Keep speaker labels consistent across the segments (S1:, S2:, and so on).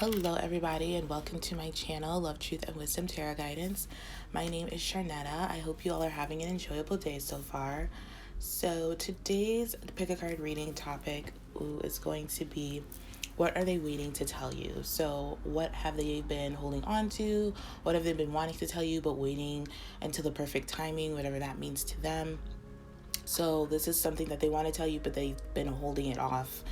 S1: Hello everybody and welcome to my channel, Love, Truth, and Wisdom Tarot Guidance. My name is Sharnetta. I hope you all are having an enjoyable day so far. So today's pick a card reading topic is going to be, what are they waiting to tell you? So what have they been holding on to? What have they been wanting to tell you but waiting until the perfect timing, whatever that means to them? So this is something that they want to tell you, but they've been holding off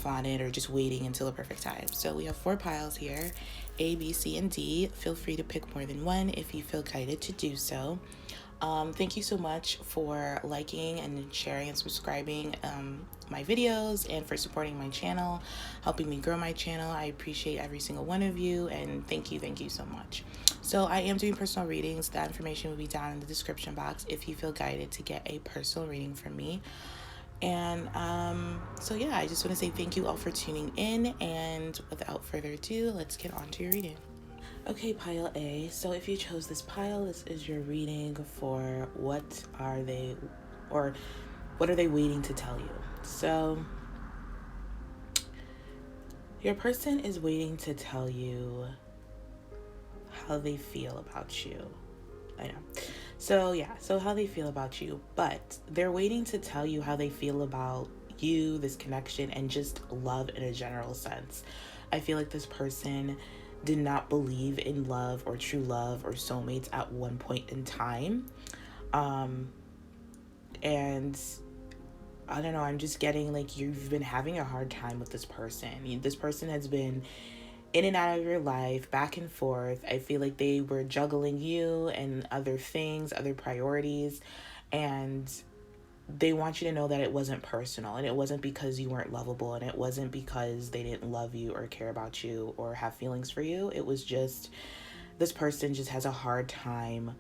S1: on it, or just waiting until the perfect time. So we have 4 piles here, A, B, C, and D. Feel free to pick more than one if you feel guided to do so. Thank you so much for liking and sharing and subscribing my videos, and for supporting my channel, helping me grow my channel. I appreciate every single one of you, and thank you so much. So I am doing personal readings. That information will be down in the description box if you feel guided to get a personal reading from me. And so yeah, I just want to say thank you all for tuning in, and without further ado, let's get on to your reading. Okay, pile A. So if you chose this pile, this is your reading for what are they waiting to tell you. So your person is waiting to tell you how they feel about you. I know. So how they feel about you, but they're waiting to tell you how they feel about you, this connection, and just love in a general sense. I feel like this person did not believe in love or true love or soulmates at one point in time. And I don't know, I'm just getting like you've been having a hard time with this person. This person has been in and out of your life, back and forth. I feel like they were juggling you and other things, other priorities, and they want you to know that it wasn't personal, and it wasn't because you weren't lovable, and it wasn't because they didn't love you or care about you or have feelings for you. It was just this person just has a hard time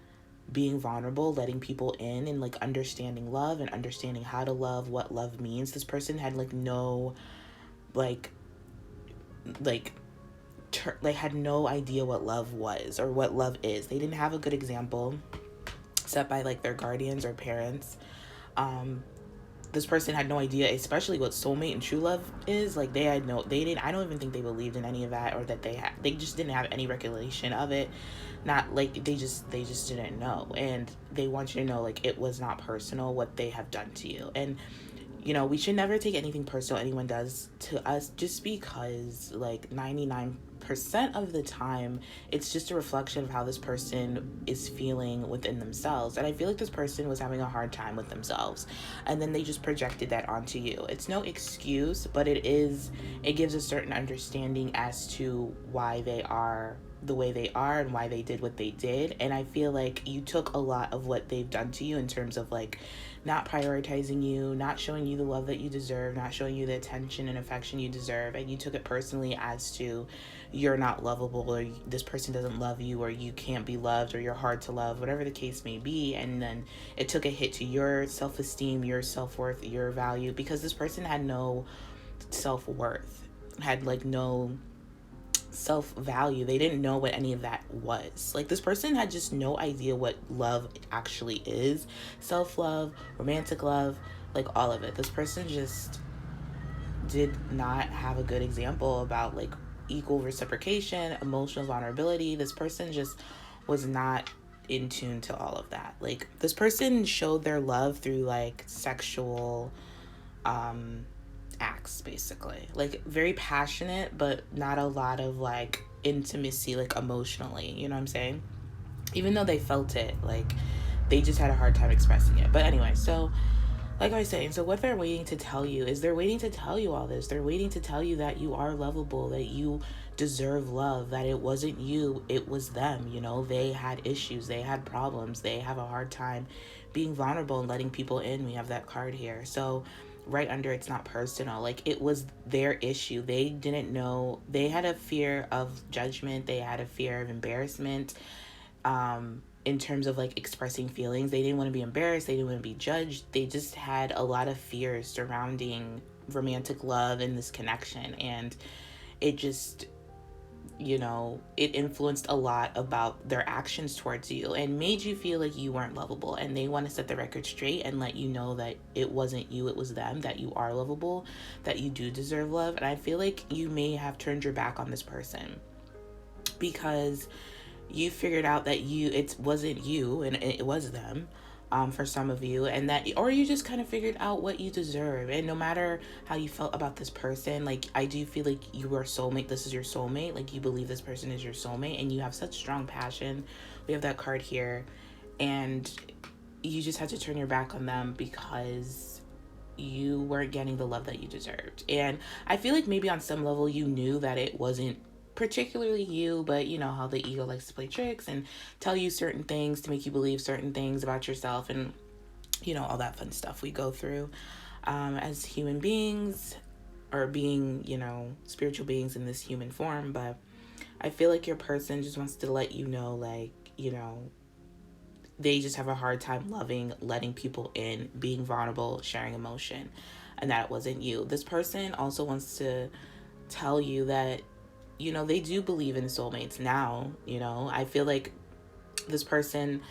S1: being vulnerable, letting people in, and like understanding love and understanding how to love, what love means. This person had no had no idea what love was or what love is. They didn't have a good example set by like their guardians or parents. This person had no idea, especially what soulmate and true love is. Like I don't even think they believed in any of that, or that they just didn't have any recollection of it. Not like they just didn't know. And they want you to know like it was not personal what they have done to you. And we should never take anything personal anyone does to us, just because like 99% of the time it's just a reflection of how this person is feeling within themselves. And I feel like this person was having a hard time with themselves, and then they just projected that onto you. It's no excuse, but it gives a certain understanding as to why they are the way they are and why they did what they did. And I feel like you took a lot of what they've done to you in terms of like not prioritizing you, not showing you the love that you deserve, not showing you the attention and affection you deserve, and you took it personally as to you're not lovable, or this person doesn't love you, or you can't be loved, or you're hard to love, whatever the case may be. And then it took a hit to your self-esteem, your self-worth, your value, because this person had no self-worth, had like no self-value. They didn't know what any of that was. Like this person had just no idea what love actually is. Self-love, romantic love, like all of it. This person just did not have a good example about like equal reciprocation, emotional vulnerability. This person just was not in tune to all of that. Like this person showed their love through like sexual acts, basically, like very passionate, but not a lot of like intimacy, like emotionally, you know what I'm saying? Even though they felt it, like they just had a hard time expressing it. But anyway, so like I was saying, so what they're waiting to tell you is they're waiting to tell you all this. They're waiting to tell you that you are lovable, that you deserve love, that it wasn't you, it was them. They had issues, they had problems, they have a hard time being vulnerable and letting people in. We have that card here. So right under it's not personal, like it was their issue. They didn't know. They had a fear of judgment, they had a fear of embarrassment, in terms of like expressing feelings. They didn't want to be embarrassed, they didn't want to be judged. They just had a lot of fears surrounding romantic love and this connection, and it just it influenced a lot about their actions towards you and made you feel like you weren't lovable. And they want to set the record straight and let you know that it wasn't you, it was them, that you are lovable, that you do deserve love. And I feel like you may have turned your back on this person because you figured out that it wasn't you and it was them, for some of you, and that, or you just kind of figured out what you deserve. And no matter how you felt about this person, like, I do feel like you are soulmate. This is your soulmate. Like, you believe this person is your soulmate and you have such strong passion. We have that card here, and you just had to turn your back on them because you weren't getting the love that you deserved. And I feel like maybe on some level you knew that it wasn't particularly you, but you know how the ego likes to play tricks and tell you certain things to make you believe certain things about yourself, and all that fun stuff we go through as human beings, or being spiritual beings in this human form. But I feel like your person just wants to let you know, like, they just have a hard time letting people in, being vulnerable, sharing emotion, and that it wasn't you. This person also wants to tell you that they do believe in soulmates now. I feel like this person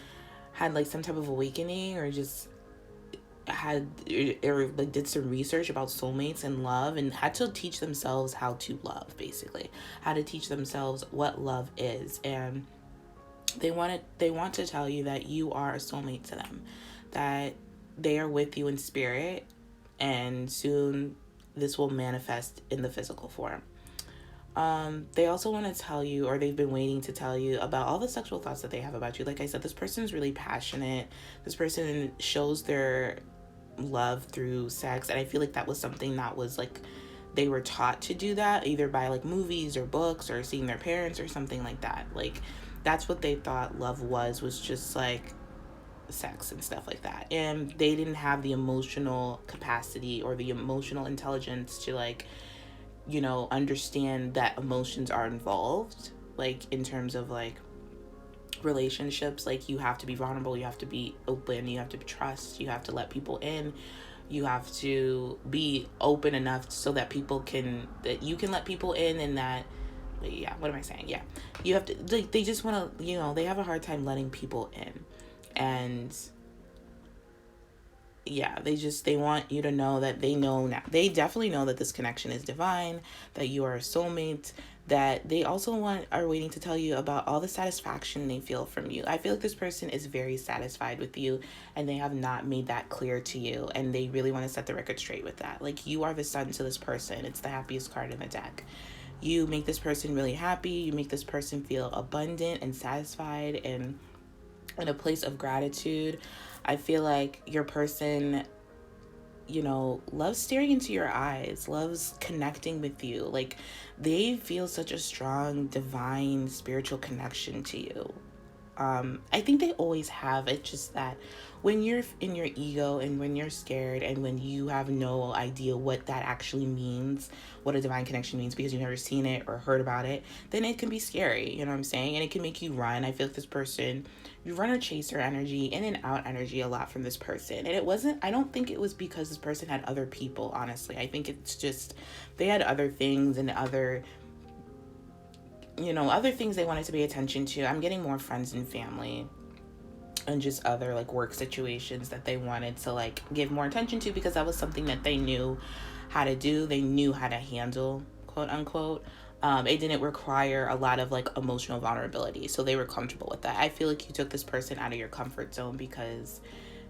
S1: had like some type of awakening, or just had, or like did some research about soulmates and love, and had to teach themselves how to love, basically how to teach themselves what love is. And they want to tell you that you are a soulmate to them, that they are with you in spirit, and soon this will manifest in the physical form. They also want to tell you, or they've been waiting to tell you, about all the sexual thoughts that they have about you. Like I said, this person is really passionate. This person shows their love through sex. And I feel like that was something that was like, they were taught to do that either by like movies or books or seeing their parents or something like that. Like, that's what they thought love was just like sex and stuff like that. And they didn't have the emotional capacity or the emotional intelligence to like, understand that emotions are involved, like in terms of like relationships. Like, you have to be vulnerable, you have to be open, you have to trust, you have to let people in, you have to be open enough so that you can let people in, and that, yeah, what am I saying? Yeah, you have to, like, they just want to, they have a hard time letting people in. And yeah, they want you to know that they know now. They definitely know that this connection is divine, that you are a soulmate, that they also are waiting to tell you about all the satisfaction they feel from you. I feel like this person is very satisfied with you, and they have not made that clear to you, and they really want to set the record straight with that. Like, you are the sun to this person. It's the happiest card in the deck. You make this person really happy. You make this person feel abundant and satisfied and in a place of gratitude. I feel like your person, loves staring into your eyes, loves connecting with you. Like, they feel such a strong, divine, spiritual connection to you. I think they always have. It's just that when you're in your ego, and when you're scared, and when you have no idea what that actually means, what a divine connection means, because you've never seen it or heard about it, then it can be scary, you know what I'm saying? And it can make you run. I feel like this person, you run or chaser energy, in and out energy a lot from this person. And I don't think it was because this person had other people, honestly. I think it's just, they had other things and other things they wanted to pay attention to. I'm getting more friends and family, and just other like work situations that they wanted to like give more attention to, because that was something that they knew how to do. They knew how to handle, quote unquote. It didn't require a lot of like emotional vulnerability, so they were comfortable with that. I feel like you took this person out of your comfort zone because,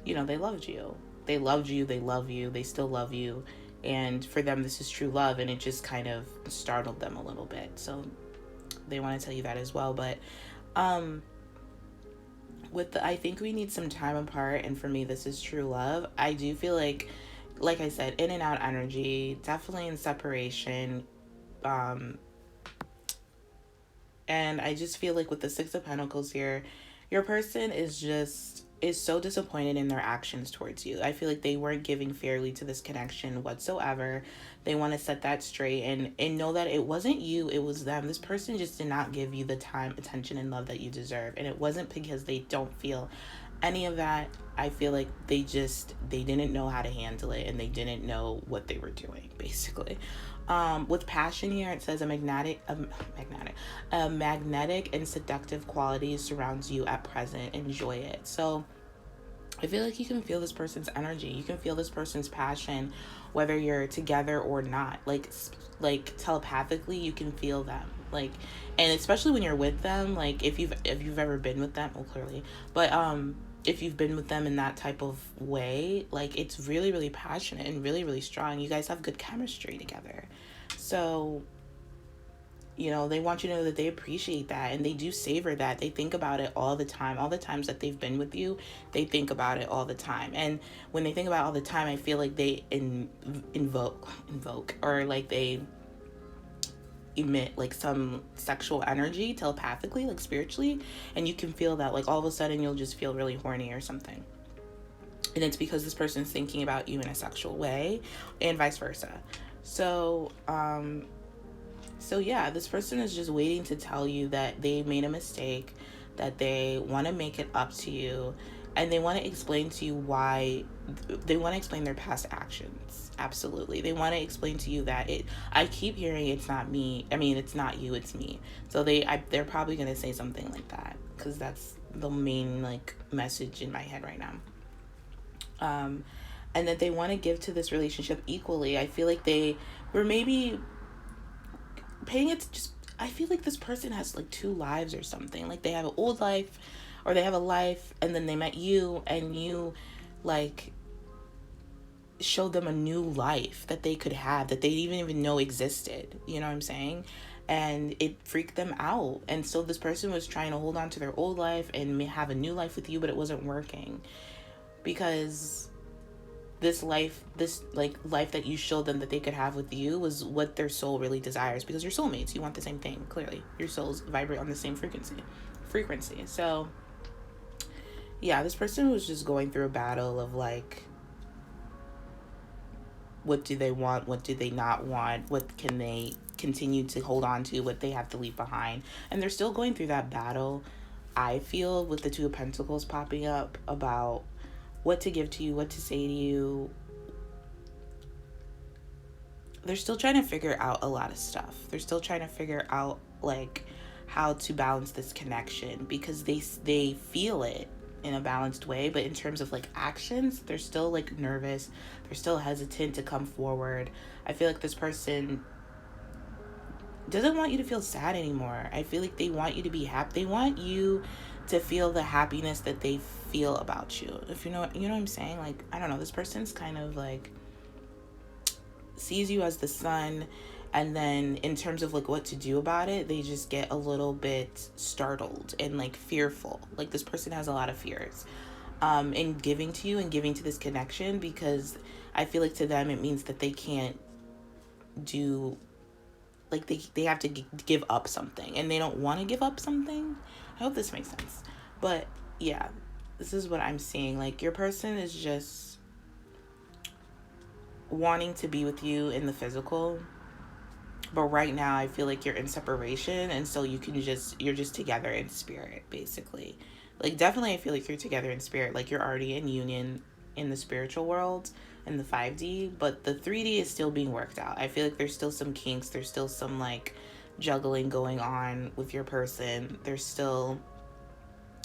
S1: they loved you. They loved you. They love you. They still love you. And for them, this is true love, and it just kind of startled them a little bit. So they want to tell you that as well. But I think we need some time apart, and for me, this is true love. I do feel like I said, in and out energy, definitely in separation. And I just feel like with the Six of Pentacles here, your person is so disappointed in their actions towards you. I feel like they weren't giving fairly to this connection whatsoever. They want to set that straight and know that it wasn't you, it was them. This person just did not give you the time, attention, and love that you deserve. And it wasn't because they don't feel any of that. I feel like they didn't know how to handle it, and they didn't know what they were doing, basically. With passion here, it says a magnetic and seductive quality surrounds you at present. Enjoy it. So I feel like you can feel this person's energy. You can feel this person's passion, whether you're together or not. Like telepathically, you can feel them. Like, and especially when you're with them. Like, if you've ever been with them, well, clearly, but if you've been with them in that type of way, like, it's really, really passionate and really, really strong. You guys have good chemistry together. So, they want you to know that they appreciate that, and they do savor that. They think about it all the time. All the times that they've been with you, they think about it all the time. And when they think about it all the time, I feel like they invoke, or like they emit like some sexual energy telepathically, like spiritually, and you can feel that. Like, all of a sudden you'll just feel really horny or something, and it's because this person's thinking about you in a sexual way, and vice versa. So yeah, this person is just waiting to tell you that they made a mistake, that they want to make it up to you, and they want to explain to you why. They want to explain their past actions. Absolutely. They want to explain to you that I keep hearing it's not me. I mean, it's not you, it's me. So they're probably going to say something like that, because that's the main like message in my head right now. And that they want to give to this relationship equally. I feel like they were maybe paying it just, I feel like this person has like two lives or something. Like, they have an old life, or they have a life, and then they met you, and you like showed them a new life that they could have, that they didn't even know existed. You know what I'm saying? And it freaked them out. And so this person was trying to hold on to their old life and have a new life with you, but it wasn't working, because this life that you showed them that they could have with you was what their soul really desires, because you're soulmates. You want the same thing. Clearly your souls vibrate on the same frequency. So yeah, this person was just going through a battle of like, what do they want, what do they not want, what can they continue to hold on to, what they have to leave behind. And they're still going through that battle, I feel, with the Two of Pentacles popping up, about what to give to you, what to say to you. They're still trying to figure out a lot of stuff. They're still trying to figure out like how to balance this connection, because they feel it in a balanced way, but in terms of like actions, they're still like nervous. They're still hesitant to come forward. I feel like this person doesn't want you to feel sad anymore. I feel like they want you to be happy. They want you to feel the happiness that they feel about you. If you know what I'm saying? Like, I don't know, this person's kind of like sees you as the sun, and then in terms of like what to do about it, they just get a little bit startled and like fearful. Like, this person has a lot of fears in giving to you and giving to this connection, because I feel like to them it means that they can't do, like, they have to give up something, and they don't want to give up something. I hope this makes sense. But yeah, this is what I'm seeing. Like, your person is just wanting to be with you in the physical, but right now I feel like you're in separation, and so you're just together in spirit, basically. Like, definitely I feel like you're together in spirit. Like, you're already in union in the spiritual world, in the 5D, but the 3D is still being worked out. I feel like there's still some kinks, there's still some like juggling going on with your person. They're still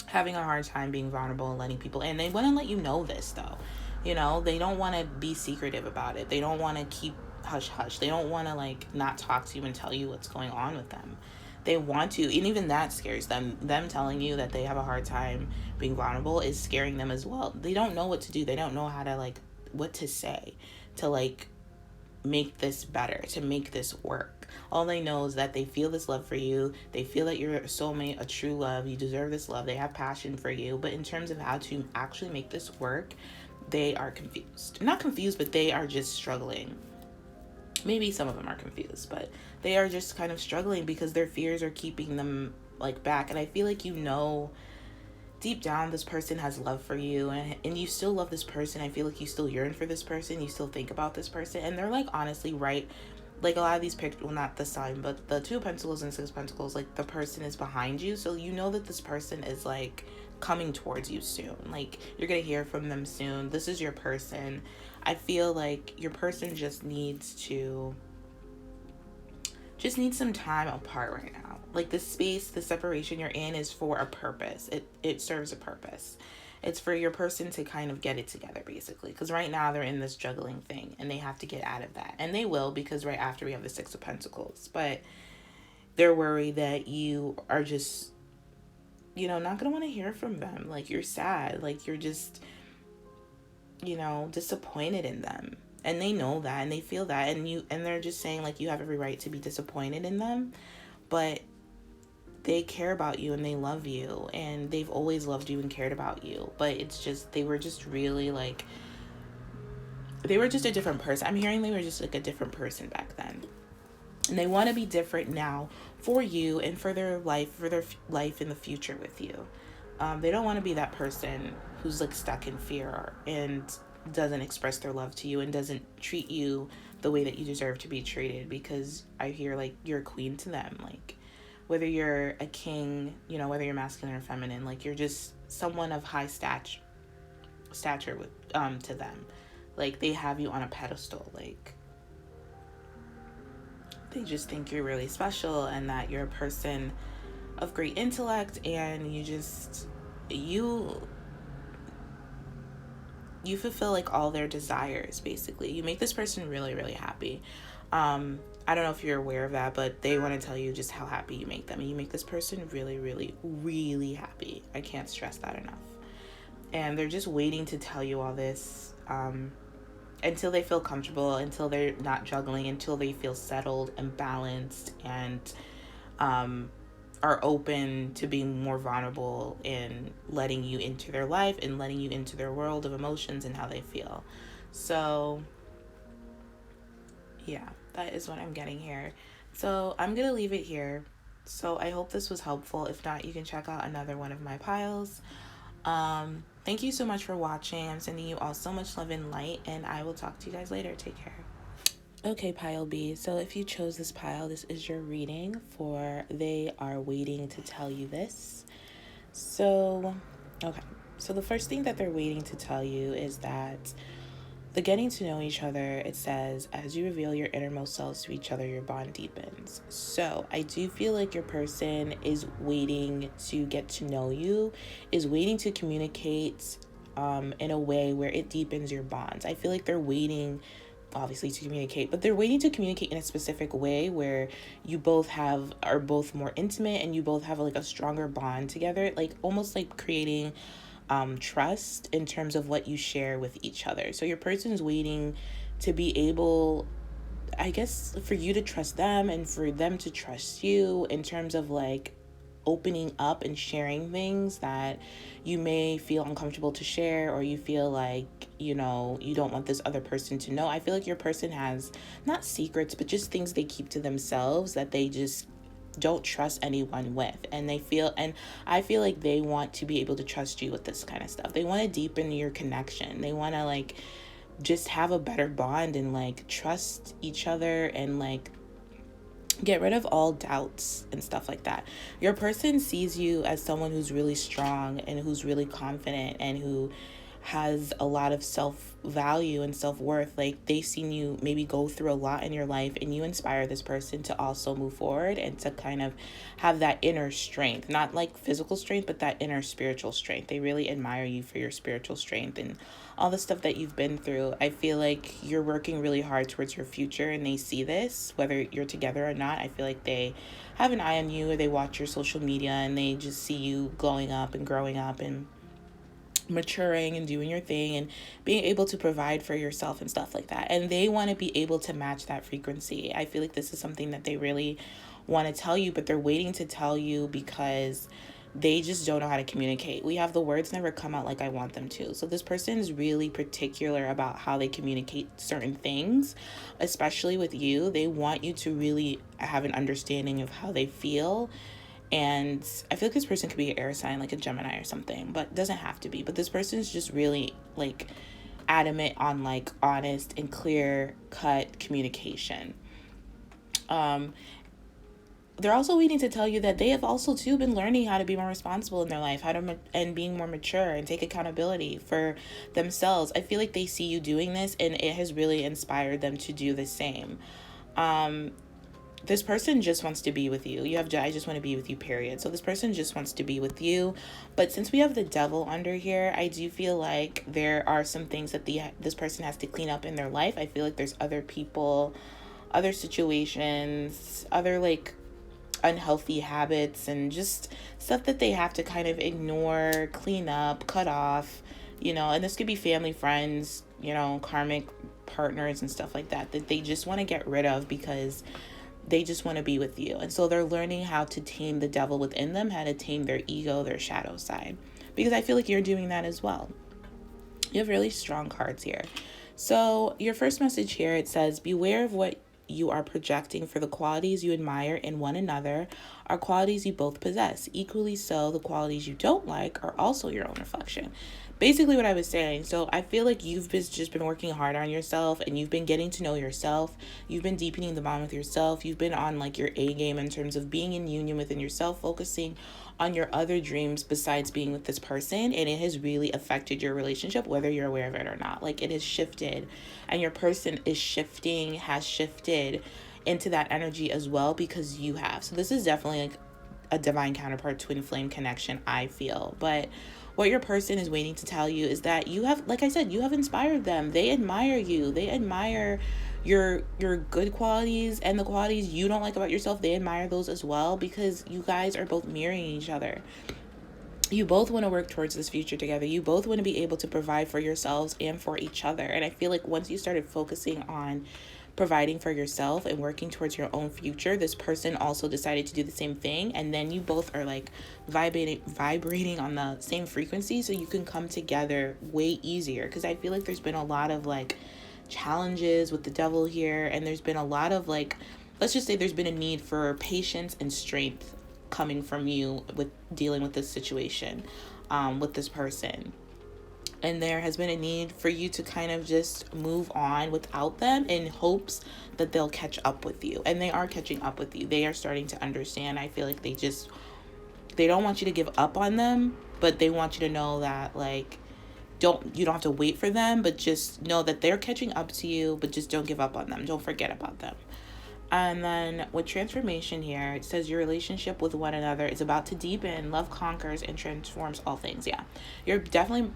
S1: having a hard time being vulnerable and letting people in. They want to let you know this though. They don't want to be secretive about it. They don't want to keep hush hush. They don't want to like not talk to you and tell you what's going on with them. They want to, and even that scares them. Them telling you that they have a hard time being vulnerable is scaring them as well. They don't know what to do. They don't know how to like, what to say to like make this better, to make this work. All they know is that they feel this love for you. They feel that you're a soulmate, a true love. You deserve this love. They have passion for you. But in terms of how to actually make this work, they are confused. Not confused, but they are just struggling. Maybe some of them are confused, but they are just kind of struggling because their fears are keeping them like back. And I feel like deep down this person has love for you, and you still love this person. I feel like you still yearn for this person. You still think about this person, and they're like honestly right. Like, a lot of these pictures, well, not the sun, but the Two of Pentacles and Six of Pentacles, like, the person is behind you, so you know that this person is like coming towards you soon. Like, you're gonna hear from them soon. This is your person. I feel like your person just needs to just need some time apart right now. Like the space, the separation you're in is for a purpose. It serves a purpose. It's for your person to kind of get it together, basically. Because right now they're in this juggling thing and they have to get out of that. And they will, because right after we have the Six of Pentacles. But they're worried that you are just, you know, not going to want to hear from them. Like you're sad. Like you're just, you know, disappointed in them. And they know that and they feel that. And they're just saying like you have every right to be disappointed in them. But they care about you and they love you and they've always loved you and cared about you. But it's just, they were just really like, they were just a different person. I'm hearing they were just like a different person back then. And they want to be different now for you and for their life in the future with you. They don't want to be that person who's like stuck in fear and doesn't express their love to you and doesn't treat you the way that you deserve to be treated, because I hear like you're a queen to them. Like whether you're a king, you know, whether you're masculine or feminine, like you're just someone of high stature with to them. Like they have you on a pedestal. Like they just think you're really special and that you're a person of great intellect, and you fulfill like all their desires. Basically, you make this person really, really happy. I don't know if you're aware of that, but they want to tell you just how happy you make them, and you make this person really, really, really happy. I can't stress that enough. And they're just waiting to tell you all this until they feel comfortable, until they're not juggling, until they feel settled and balanced and are open to being more vulnerable and letting you into their life and letting you into their world of emotions and how they feel. So yeah, that is what I'm getting here. So I'm gonna leave it here. So I hope this was helpful. If not, you can check out another one of my piles. Thank you so much for watching. I'm sending you all so much love and light, and I will talk to you guys later. Take care. Okay, pile B. So if you chose this pile, this is your reading for They Are Waiting to Tell You This. So, okay. So the first thing that they're waiting to tell you is that the getting to know each other, it says, as you reveal your innermost selves to each other, your bond deepens. So I do feel like your person is waiting to get to know you, is waiting to communicate in a way where it deepens your bonds. I feel like they're waiting, obviously, to communicate, but they're waiting to communicate in a specific way where you both are both more intimate and you both have like a stronger bond together, like almost like creating trust in terms of what you share with each other. So your person is waiting to be able, I guess, for you to trust them and for them to trust you in terms of like opening up and sharing things that you may feel uncomfortable to share, or you feel like, you know, you don't want this other person to know. I feel like your person has not secrets, but just things they keep to themselves that they just don't trust anyone with, and I feel like they want to be able to trust you with this kind of stuff. They want to deepen your connection. They want to like just have a better bond and like trust each other and like get rid of all doubts and stuff like that. Your person sees you as someone who's really strong and who's really confident and who has a lot of self-value and self-worth. Like they've seen you maybe go through a lot in your life, and you inspire this person to also move forward and to kind of have that inner strength, not like physical strength, but that inner spiritual strength. They really admire you for your spiritual strength and all the stuff that you've been through. I feel like you're working really hard towards your future, and they see this, whether you're together or not. I feel like they have an eye on you, or they watch your social media and they just see you glowing up and growing up and maturing and doing your thing and being able to provide for yourself and stuff like that. And they want to be able to match that frequency. I feel like this is something that they really want to tell you, but they're waiting to tell you because they just don't know how to communicate. We have the words never come out like I want them to. So this person is really particular about how they communicate certain things, especially with you. They want you to really have an understanding of how they feel. And I feel like this person could be an air sign, like a Gemini or something, but doesn't have to be. But this person is just really like adamant on like honest and clear cut communication. They're also waiting to tell you that they have also too been learning how to be more responsible in their life, and being more mature and take accountability for themselves. I feel like they see you doing this, and it has really inspired them to do the same. this person just wants to be with you. You have, I just want to be with you, period. So this person just wants to be with you. But since we have the devil under here, I do feel like there are some things that this person has to clean up in their life. I feel like there's other people, other situations, other like unhealthy habits and just stuff that they have to kind of ignore, clean up, cut off, and this could be family, friends, karmic partners and stuff like that they just want to get rid of because they just want to be with you. And so they're learning how to tame the devil within them, how to tame their ego, their shadow side, because I feel like you're doing that as well. You have really strong cards here. So your first message here, it says, beware of what you are projecting, for the qualities you admire in one another are qualities you both possess. Equally so, the qualities you don't like are also your own reflection. Basically what I was saying. So I feel like you've just been working hard on yourself, and you've been getting to know yourself. You've been deepening the bond with yourself. You've been on like your A game in terms of being in union within yourself, focusing on your other dreams besides being with this person. And it has really affected your relationship, whether you're aware of it or not. Like, it has shifted, and your person is shifting, has shifted into that energy as well, because you have. So this is definitely like a divine counterpart, twin flame connection, I feel. But what your person is waiting to tell you is that you have, like I said, you have inspired them. They admire you. They admire your good qualities, and the qualities you don't like about yourself. They admire those as well, because you guys are both mirroring each other. You both want to work towards this future together. You both want to be able to provide for yourselves and for each other. And I feel like once you started focusing on providing for yourself and working towards your own future, this person also decided to do the same thing, and then you both are like vibrating on the same frequency, so you can come together way easier. Because I feel like there's been a lot of like challenges with the devil here, and there's been a lot of like, let's just say there's been a need for patience and strength coming from you with dealing with this situation with this person. And there has been a need for you to kind of just move on without them, in hopes that they'll catch up with you. And they are catching up with you. They are starting to understand. I feel like they don't want you to give up on them, but they want you to know that like, you don't have to wait for them, but just know that they're catching up to you, but just don't give up on them. Don't forget about them. And then with transformation here, it says your relationship with one another is about to deepen. Love conquers and transforms all things. Yeah, they definitely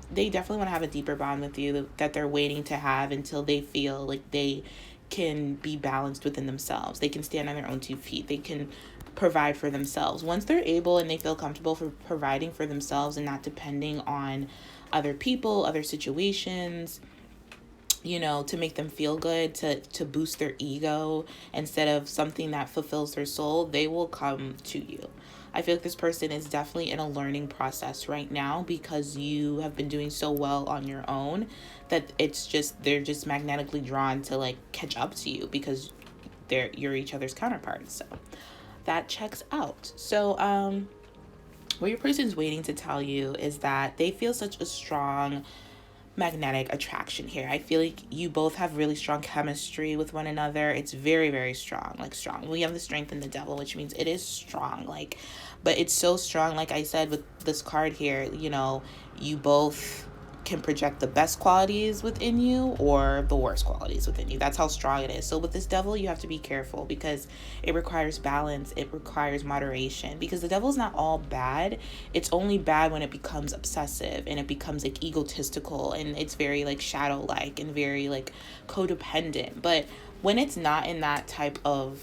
S1: want to have a deeper bond with you that they're waiting to have until they feel like they can be balanced within themselves. They can stand on their own 2 feet. They can provide for themselves. Once they're able and they feel comfortable for providing for themselves and not depending on other people, other situations, to make them feel good, to boost their ego instead of something that fulfills their soul, they will come to you. I feel like this person is definitely in a learning process right now, because you have been doing so well on your own that they're just magnetically drawn to like catch up to you, because you're each other's counterparts. So that checks out. So what your person's waiting to tell you is that they feel such a strong magnetic attraction here. I feel like you both have really strong chemistry with one another. It's very, very strong, like strong. We have the strength in the devil, which means it is strong, like, but it's so strong. Like I said, with this card here, you both can project the best qualities within you or the worst qualities within you. That's how strong it is. So with this devil, you have to be careful, because it requires balance. It requires moderation, because the devil is not all bad. It's only bad when it becomes obsessive and it becomes like egotistical, and it's very like shadow-like and very like codependent. But when it's not in that type of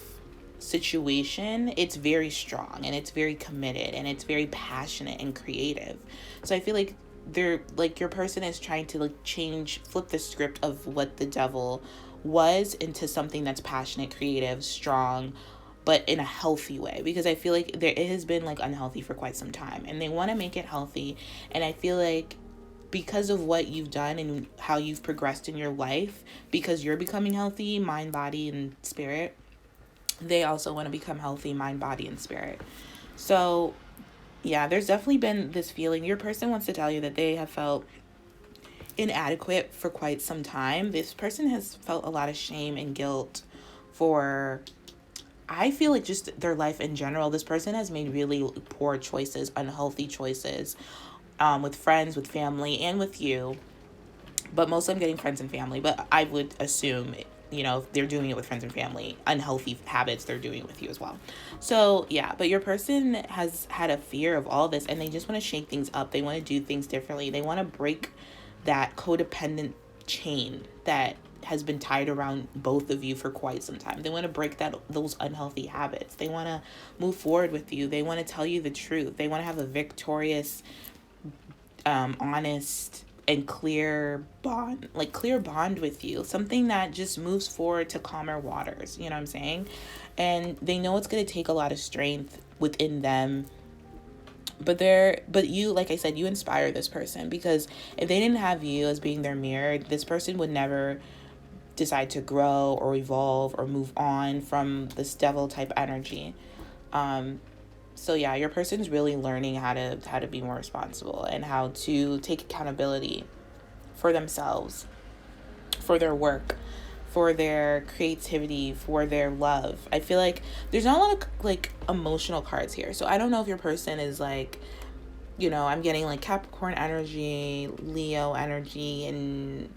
S1: situation, it's very strong and it's very committed and it's very passionate and creative. So I feel like your person is trying to like flip the script of what the devil was into something that's passionate, creative, strong, but in a healthy way, because I feel like it has been like unhealthy for quite some time, and they want to make it healthy. And I feel like because of what you've done and how you've progressed in your life, because you're becoming healthy, mind, body, and spirit, they also want to become healthy, mind, body, and spirit. So yeah, there's definitely been this feeling. Your person wants to tell you that they have felt inadequate for quite some time. This person has felt a lot of shame and guilt for, I feel like, just their life in general. This person has made really poor choices, unhealthy choices, with friends, with family, and with you. But mostly I'm getting friends and family. But I would assume if they're doing it with friends and family, unhealthy habits, they're doing it with you as well. So yeah, but your person has had a fear of all this, and they just want to shake things up. They want to do things differently. They want to break that codependent chain that has been tied around both of you for quite some time. They want to break those unhealthy habits. They want to move forward with you. They want to tell you the truth. They want to have a victorious, honest and clear bond with you, something that just moves forward to calmer waters, you know what I'm saying? And they know it's going to take a lot of strength within them, but you, like I said, you inspire this person, because if they didn't have you as being their mirror, this person would never decide to grow or evolve or move on from this devil type energy. So yeah, your person's really learning how to be more responsible, and how to take accountability for themselves, for their work, for their creativity, for their love. I feel like there's not a lot of like emotional cards here. So I don't know if your person is like, I'm getting like Capricorn energy, Leo energy, and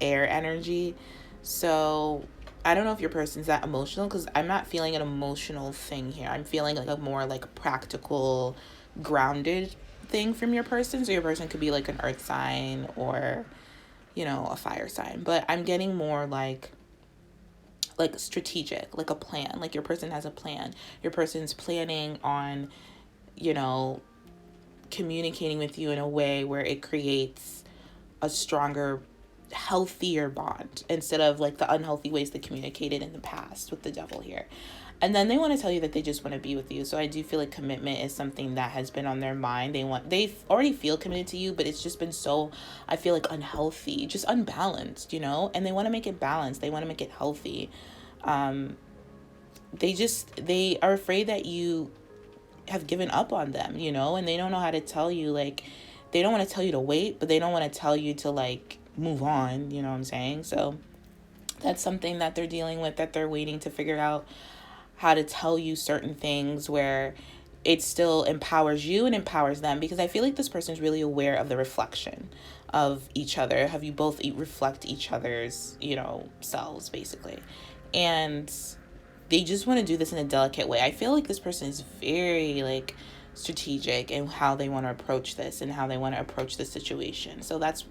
S1: air energy. So I don't know if your person's that emotional, because I'm not feeling an emotional thing here. I'm feeling like a more like practical, grounded thing from your person. So your person could be like an earth sign, or a fire sign. But I'm getting more like strategic, like a plan. Like your person has a plan. Your person's planning on, communicating with you in a way where it creates a stronger, healthier bond, instead of like the unhealthy ways they communicated in the past with the devil here. And then they want to tell you that they just want to be with you. So I do feel like commitment is something that has been on their mind. They already feel committed to you, but it's just been so, I feel like, unhealthy, just unbalanced, and they want to make it balanced. They want to make it healthy. They are afraid that you have given up on them, and they don't know how to tell you, like, they don't want to tell you to wait, but they don't want to tell you to like move on, you know what I'm saying? So that's something that they're dealing with, that they're waiting to figure out how to tell you certain things where it still empowers you and empowers them, because I feel like this person is really aware of the reflection of each other. Have you both reflect each other's, selves, basically. And they just want to do this in a delicate way. I feel like this person is very like strategic in how they want to approach this and how they want to approach the situation. So that's,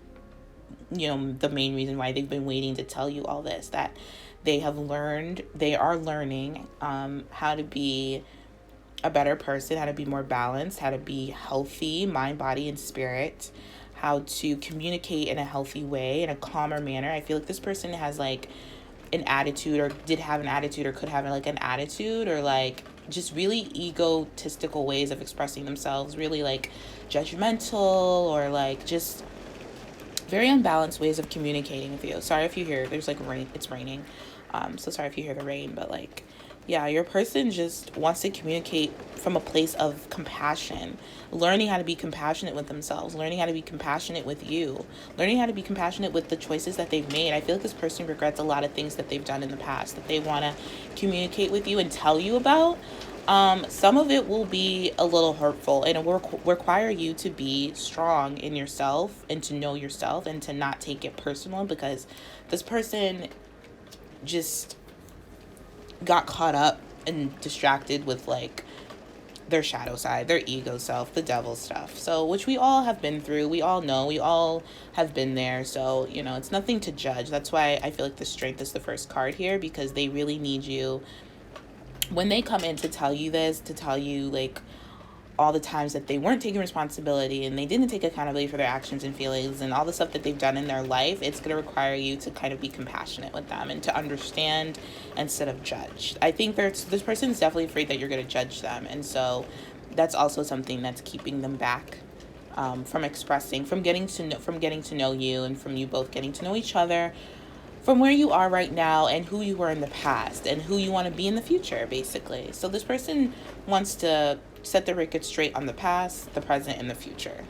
S1: the main reason why they've been waiting to tell you all this, that they are learning how to be a better person, how to be more balanced, how to be healthy, mind, body, and spirit, how to communicate in a healthy way, in a calmer manner. I feel like this person has like an attitude, or did have an attitude, or could have like an attitude, or like just really egotistical ways of expressing themselves, really like judgmental, or like just very unbalanced ways of communicating with you. Sorry if you hear, there's like rain, it's raining. So sorry if you hear the rain, but like, yeah, your person just wants to communicate from a place of compassion, learning how to be compassionate with themselves, learning how to be compassionate with you, learning how to be compassionate with the choices that they've made. I feel like this person regrets a lot of things that they've done in the past, that they want to communicate with you and tell you about. Some of it will be a little hurtful, and it will require you to be strong in yourself and to know yourself and to not take it personal, because this person just got caught up and distracted with like their shadow side, their ego self, the devil stuff. So, which we all have been through. We all know. We all have been there. So, it's nothing to judge. That's why I feel like the strength is the first card here, because they really need you. When they come in to tell you this, to tell you like all the times that they weren't taking responsibility and they didn't take accountability for their actions and feelings and all the stuff that they've done in their life, it's going to require you to kind of be compassionate with them and to understand instead of judge. I think this person is definitely afraid that you're going to judge them. And so that's also something that's keeping them back from expressing, from getting to know you, and from you both getting to know each other, from where you are right now and who you were in the past and who you want to be in the future, basically. So this person wants to set the record straight on the past, the present, and the future,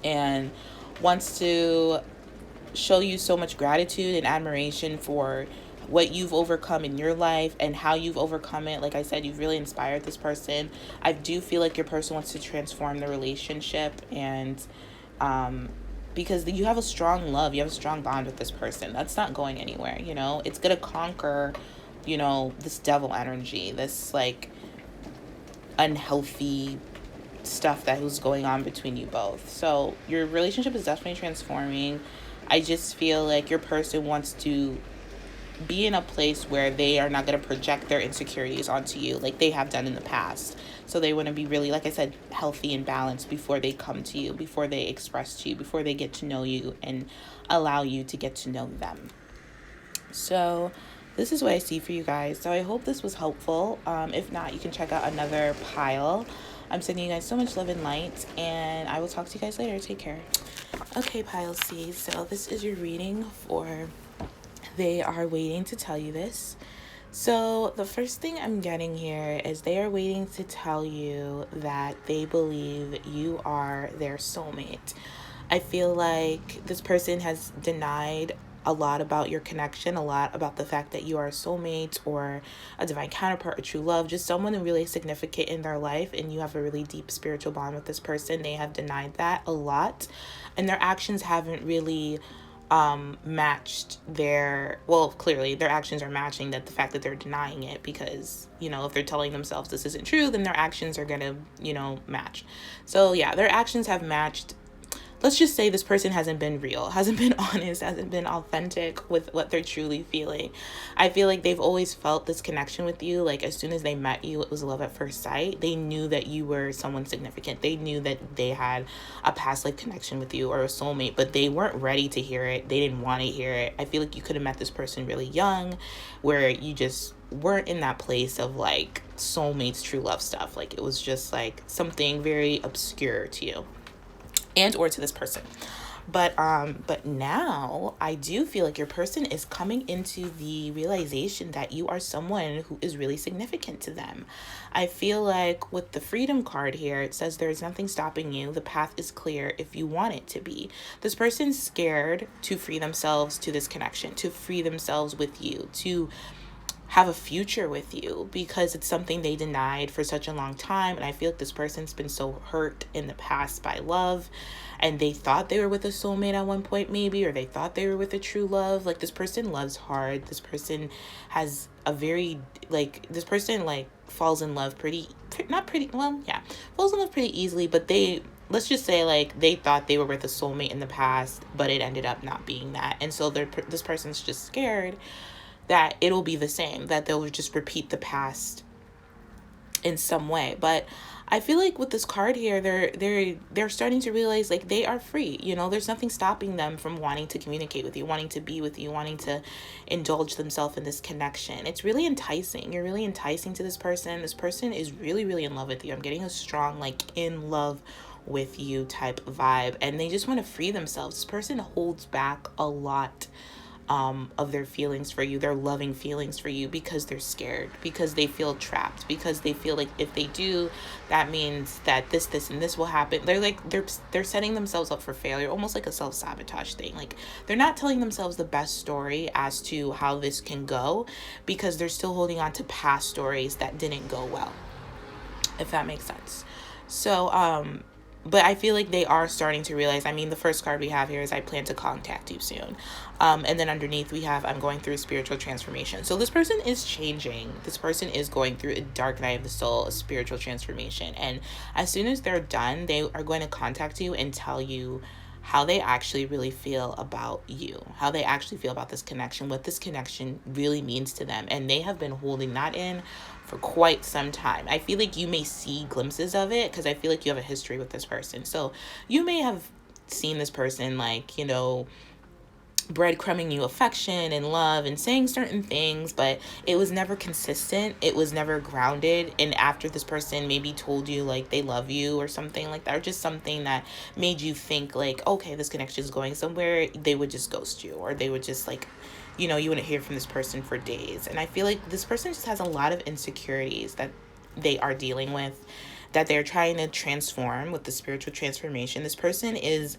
S1: and wants to show you so much gratitude and admiration for what you've overcome in your life and how you've overcome it. Like I said, you've really inspired this person. I do feel like your person wants to transform the relationship and because you have a strong love, you have a strong bond with this person. That's not going anywhere, you know? It's going to conquer, you know, this devil energy, this like unhealthy stuff that was going on between you both. So your relationship is definitely transforming. I just feel like your person wants to be in a place where they are not going to project their insecurities onto you like they have done in the past. So they want to be really, like I said, healthy and balanced before they come to you, before they express to you, before they get to know you and allow you to get to know them. So this is what I see for you guys. So I hope this was helpful. If not, you can check out another pile. I'm sending you guys so much love and light, and I will talk to you guys later. Take care. Okay, pile C. So this is your reading for They Are Waiting to Tell You This. So the first thing I'm getting here is they are waiting to tell you that they believe you are their soulmate. I feel like this person has denied a lot about your connection, a lot about the fact that you are a soulmate or a divine counterpart, a true love, just someone really significant in their life, and you have a really deep spiritual bond with this person. They have denied that a lot, and their actions haven't really matched their, well, clearly their actions are matching that, the fact that they're denying it, because, you know, if they're telling themselves this isn't true, then their actions are gonna, you know, match. So yeah, their actions have matched. Let's just say this person hasn't been real, hasn't been honest, hasn't been authentic with what they're truly feeling. I feel like they've always felt this connection with you. Like as soon as they met you, it was love at first sight. They knew that you were someone significant. They knew that they had a past life connection with you or a soulmate, but they weren't ready to hear it. They didn't want to hear it. I feel like you could have met this person really young, where you just weren't in that place of like soulmates, true love stuff. Like it was just like something very obscure to you and or to this person. But now I do feel like your person is coming into the realization that you are someone who is really significant to them. I feel like with the freedom card here, it says there is nothing stopping you. The path is clear if you want it to be. This person's scared to free themselves to this connection, to free themselves with you, to have a future with you, because it's something they denied for such a long time. And I feel like this person's been so hurt in the past by love, and they thought they were with a soulmate at one point maybe, or they thought they were with a true love. Like this person loves hard. This person has a very, like, this person like falls in love falls in love pretty easily, but let's just say like they thought they were with a soulmate in the past, but it ended up not being that. And so this person's just scared that it'll be the same, that they'll just repeat the past in some way. But I feel like with this card here, they're starting to realize like they are free. You know, there's nothing stopping them from wanting to communicate with you, wanting to be with you, wanting to indulge themselves in this connection. It's really enticing. You're really enticing to this person. This person is really, really in love with you. I'm getting a strong like in love with you type vibe, and they just want to free themselves. This person holds back a lot of their feelings for you, their loving feelings for you, because they're scared, because they feel trapped, because they feel like if they do, that means that this and this will happen. They're like they're setting themselves up for failure, almost like a self-sabotage thing. Like they're not telling themselves the best story as to how this can go, because they're still holding on to past stories that didn't go well, if that makes sense. So but I feel like they are starting to realize. I mean, the first card we have here is I plan to contact you soon. And then underneath we have I'm going through a spiritual transformation. So this person is changing. This person is going through a dark night of the soul, a spiritual transformation. And as soon as they're done, they are going to contact you and tell you how they actually really feel about you, how they actually feel about this connection, what this connection really means to them. And they have been holding that in for quite some time. I feel like you may see glimpses of it because I feel like you have a history with this person. So you may have seen this person like, you know, breadcrumbing you affection and love and saying certain things, but it was never consistent. It was never grounded. And after this person maybe told you like they love you or something like that, or just something that made you think like, okay, this connection is going somewhere, they would just ghost you, or they would just like, you know, you wouldn't hear from this person for days. And I feel like this person just has a lot of insecurities that they are dealing with, that they're trying to transform with the spiritual transformation. This person is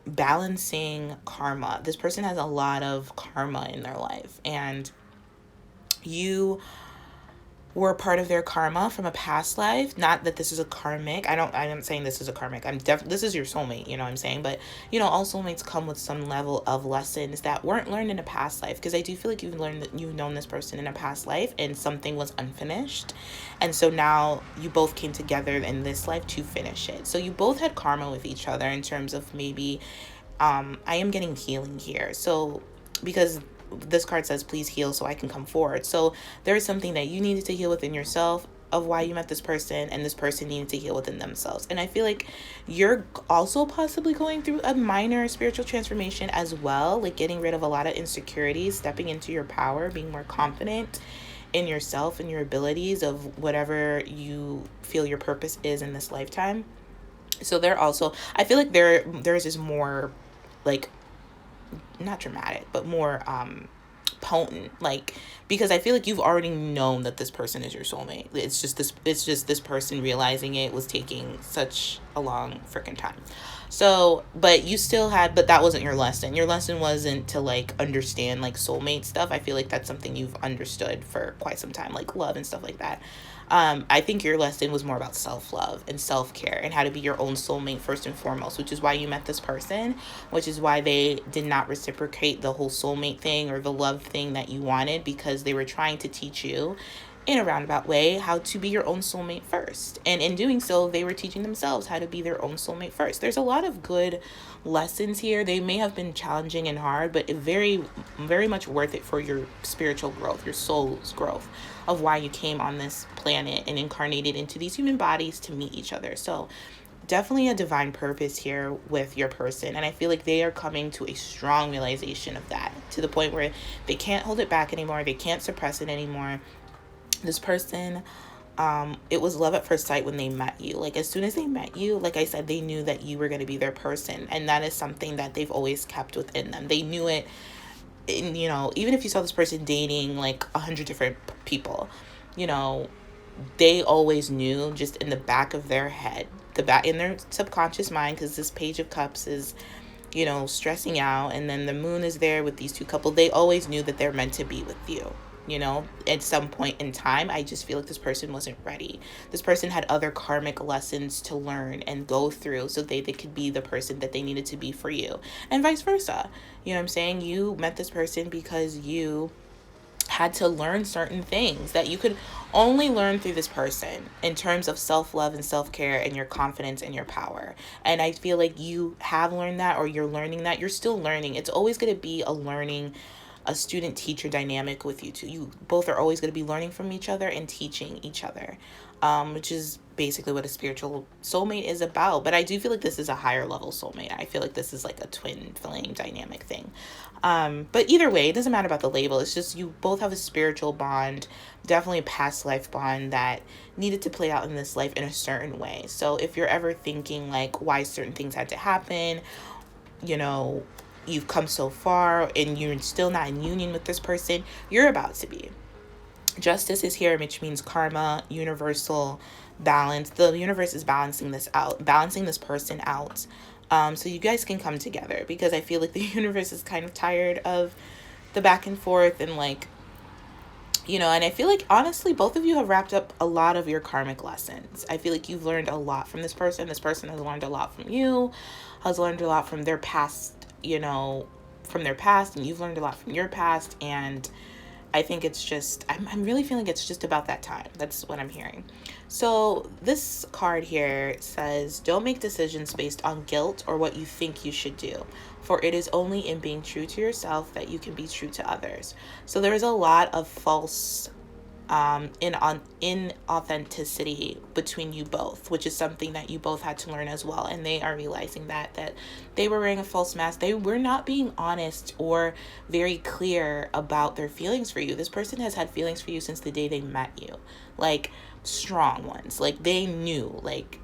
S1: balancing karma. This person has a lot of karma in their life, and you were part of their karma from a past life. Not that this is a karmic. I'm saying this is a karmic. This is your soulmate, you know what I'm saying? But, you know, all soulmates come with some level of lessons that weren't learned in a past life, because I do feel like you've known this person in a past life and something was unfinished. And so now you both came together in this life to finish it. So you both had karma with each other in terms of maybe I am getting healing here. So because this card says please heal so I can come forward. So there is something that you needed to heal within yourself of why you met this person, and this person needed to heal within themselves. And I feel like you're also possibly going through a minor spiritual transformation as well, like getting rid of a lot of insecurities, stepping into your power, being more confident in yourself and your abilities of whatever you feel your purpose is in this lifetime. So I feel like theirs is more like not dramatic, but more potent, like, because I feel like you've already known that this person is your soulmate. It's just this person realizing it was taking such a long freaking time. So, but that wasn't your lesson. Your lesson wasn't to like understand like soulmate stuff. I feel like that's something you've understood for quite some time, like love and stuff like that. I think your lesson was more about self-love and self-care and how to be your own soulmate first and foremost, which is why you met this person, which is why they did not reciprocate the whole soulmate thing or the love thing that you wanted, because they were trying to teach you in a roundabout way how to be your own soulmate first. And in doing so, they were teaching themselves how to be their own soulmate first. There's a lot of good lessons here. They may have been challenging and hard, but very, very much worth it for your spiritual growth, your soul's growth, of why you came on this planet and incarnated into these human bodies to meet each other. So definitely a divine purpose here with your person. And I feel like they are coming to a strong realization of that, to the point where they can't hold it back anymore. They can't suppress it anymore. This person, it was love at first sight when they met you. Like, as soon as they met you, like I said, they knew that you were going to be their person. And that is something that they've always kept within them. They knew it. And, you know, even if you saw this person dating like 100 different people, you know, they always knew, just in the back of their head, in their subconscious mind, because this Page of Cups is, you know, stressing out, and then the moon is there with these two couples. They always knew that they're meant to be with you. You know, at some point in time, I just feel like this person wasn't ready. This person had other karmic lessons to learn and go through so they could be the person that they needed to be for you, and vice versa. You know what I'm saying? You met this person because you had to learn certain things that you could only learn through this person in terms of self-love and self-care and your confidence and your power. And I feel like you have learned that, or you're learning that. You're still learning. It's always going to be a student-teacher dynamic with you two. You both are always going to be learning from each other and teaching each other, which is basically what a spiritual soulmate is about. But I do feel like this is a higher level soulmate. I feel like this is like a twin flame dynamic thing. But either way, it doesn't matter about the label. It's just you both have a spiritual bond, definitely a past life bond that needed to play out in this life in a certain way. So if you're ever thinking like why certain things had to happen, you know, you've come so far and you're still not in union with this person, you're about to be. Justice is here, which means karma, universal balance. The universe is balancing this person out. So you guys can come together, because I feel like the universe is kind of tired of the back and forth and like, you know, and I feel like honestly, both of you have wrapped up a lot of your karmic lessons. I feel like you've learned a lot from this person. This person has learned a lot from you, has learned a lot from their past, you know, and you've learned a lot from your past. And I think it's just, I'm really feeling it's just about that time. That's what I'm hearing. So this card here says, don't make decisions based on guilt or what you think you should do, for it is only in being true to yourself that you can be true to others. So there's a lot of false inauthenticity between you both, which is something that you both had to learn as well. And they are realizing that they were wearing a false mask. They were not being honest or very clear about their feelings for you. This person has had feelings for you since the day they met you, like strong ones. Like they knew, like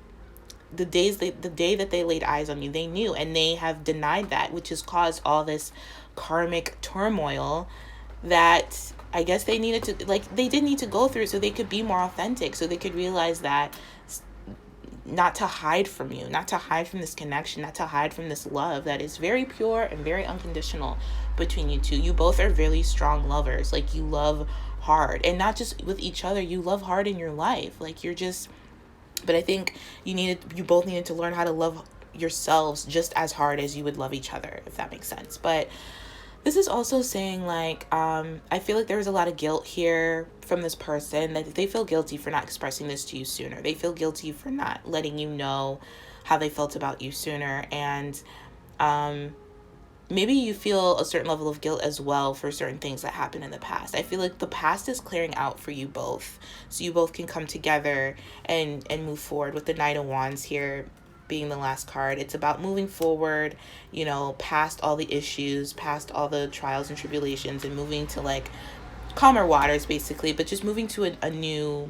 S1: the day that they laid eyes on you, they knew, and they have denied that, which has caused all this karmic turmoil that I guess they needed to, like, they did need to go through so they could be more authentic, so they could realize that not to hide from you, not to hide from this connection, not to hide from this love that is very pure and very unconditional between you two. You both are really strong lovers. Like, you love hard, and not just with each other, you love hard in your life. Like, you're just, but I think you both needed to learn how to love yourselves just as hard as you would love each other, if that makes sense. But this is also saying, like, I feel like there was a lot of guilt here from this person, that they feel guilty for not expressing this to you sooner. They feel guilty for not letting you know how they felt about you sooner. And maybe you feel a certain level of guilt as well for certain things that happened in the past. I feel like the past is clearing out for you both, so you both can come together and move forward. With the Knight of Wands here being the last card, it's about moving forward, you know, past all the issues, past all the trials and tribulations, and moving to like calmer waters basically, but just moving to a new,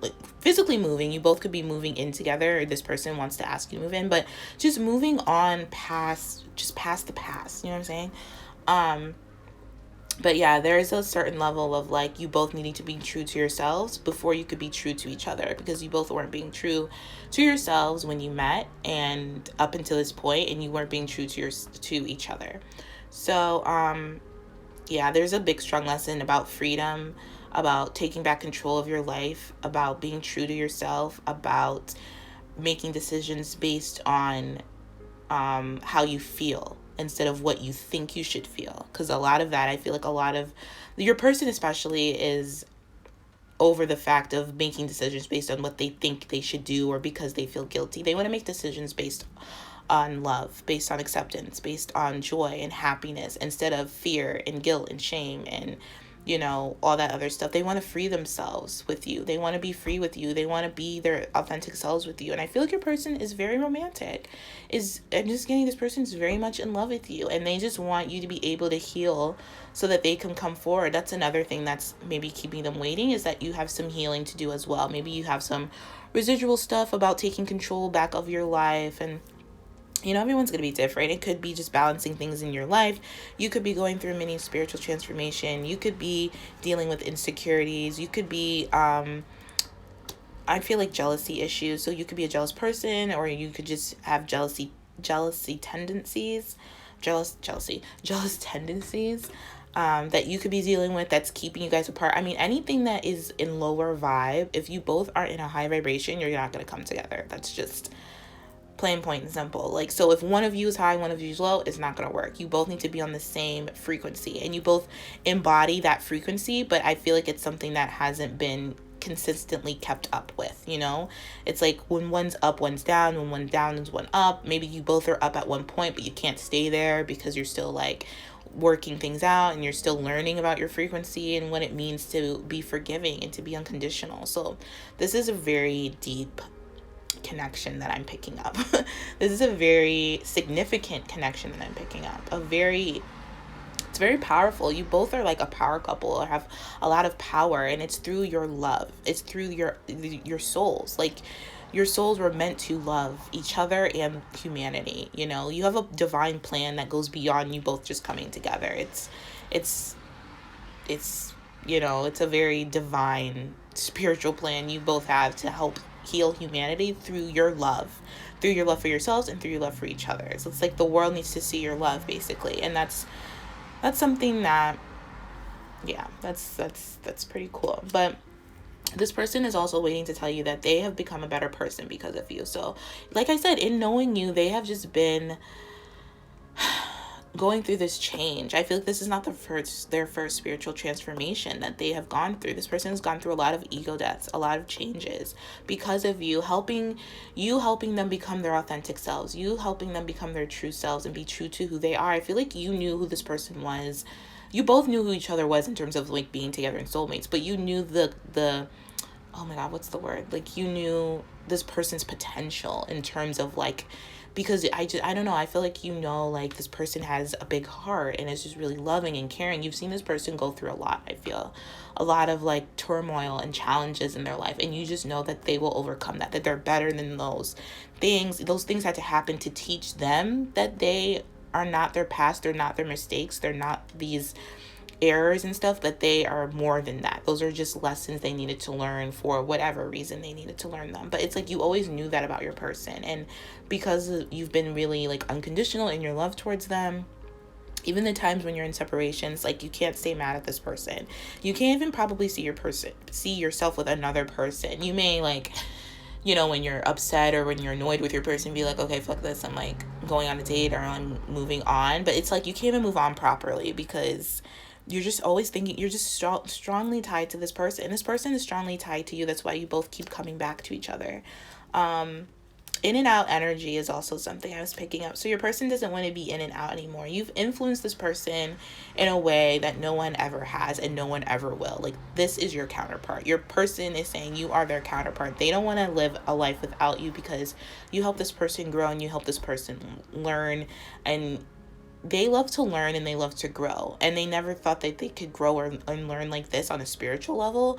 S1: like, physically moving. You both could be moving in together, or this person wants to ask you to move in, but just moving on past the past, you know what I'm saying? But yeah, there is a certain level of like you both needing to be true to yourselves before you could be true to each other, because you both weren't being true to yourselves when you met and up until this point, and you weren't being true to each other. So yeah, there's a big strong lesson about freedom, about taking back control of your life, about being true to yourself, about making decisions based on how you feel instead of what you think you should feel. Because a lot of that, I feel like a lot of your person especially is over the fact of making decisions based on what they think they should do, or because they feel guilty. They want to make decisions based on love, based on acceptance, based on joy and happiness, instead of fear and guilt and shame and, you know, all that other stuff. They want to free themselves with you. They want to be free with you. They want to be their authentic selves with you. And I feel like your person is very romantic. I'm just getting this person is very much in love with you, and they just want you to be able to heal so that they can come forward. That's another thing that's maybe keeping them waiting, is that you have some healing to do as well. Maybe you have some residual stuff about taking control back of your life, and you know, everyone's going to be different. It could be just balancing things in your life. You could be going through a mini spiritual transformation. You could be dealing with insecurities. You could be, I feel like jealousy issues. So you could be a jealous person, or you could just have jealousy tendencies, jealous tendencies that you could be dealing with, that's keeping you guys apart. I mean, anything that is in lower vibe, if you both are in a high vibration, you're not going to come together. That's just plain, point, and simple. Like, so if one of you is high, one of you is low, it's not going to work. You both need to be on the same frequency, and you both embody that frequency, but I feel like it's something that hasn't been consistently kept up with, you know? It's like when one's up, one's down. When one's down, is one up. Maybe you both are up at one point, but you can't stay there because you're still like working things out, and you're still learning about your frequency and what it means to be forgiving and to be unconditional. So this is a very deep connection that I'm picking up. This is a very significant connection that I'm picking up. It's very powerful. You both are like a power couple, or have a lot of power, and it's through your love. It's through your souls. Like, your souls were meant to love each other and humanity. You know, you have a divine plan that goes beyond you both just coming together. It's you know, it's a very divine spiritual plan you both have to help heal humanity through your love for yourselves and through your love for each other. So it's like the world needs to see your love, basically. And that's something that, yeah, that's pretty cool. But this person is also waiting to tell you that they have become a better person because of you. So like I said, in knowing you, they have just been going through this change. I feel like this is not their first spiritual transformation that they have gone through. This person has gone through a lot of ego deaths, a lot of changes because of you, helping them become their authentic selves, you helping them become their true selves and be true to who they are. I feel like you knew who this person was. You both knew who each other was in terms of like being together and soulmates, but you knew the oh my God, what's the word? Like, you knew this person's potential in terms of like, because I don't know, I feel like, you know, like this person has a big heart and is just really loving and caring. You've seen this person go through a lot, I feel, a lot of like turmoil and challenges in their life, and you just know that they will overcome that they're better than those things. Those things had to happen to teach them that they are not their past, they're not their mistakes, they're not these errors and stuff, but they are more than that. Those are just lessons they needed to learn for whatever reason they needed to learn them. But it's like you always knew that about your person, and because you've been really like unconditional in your love towards them, Even the times when you're in separations, like, you can't stay mad at this person. You can't even probably see yourself with another person. You may, like, when you're upset or when you're annoyed with your person, be like, okay, fuck this, I'm like going on a date or I'm moving on. But it's like you can't even move on properly because you're just always thinking, you're just strongly tied to this person, and this person is strongly tied to you. That's why you both keep coming back to each other. In and out energy is also something I was picking up. So your person doesn't want to be in and out anymore. You've influenced this person in a way that no one ever has and no one ever will. Like, this is your counterpart. Your person is saying you are their counterpart. They don't want to live a life without you because you help this person grow and you help this person learn. And they love to learn and they love to grow. And they never thought that they could grow and learn like this on a spiritual level.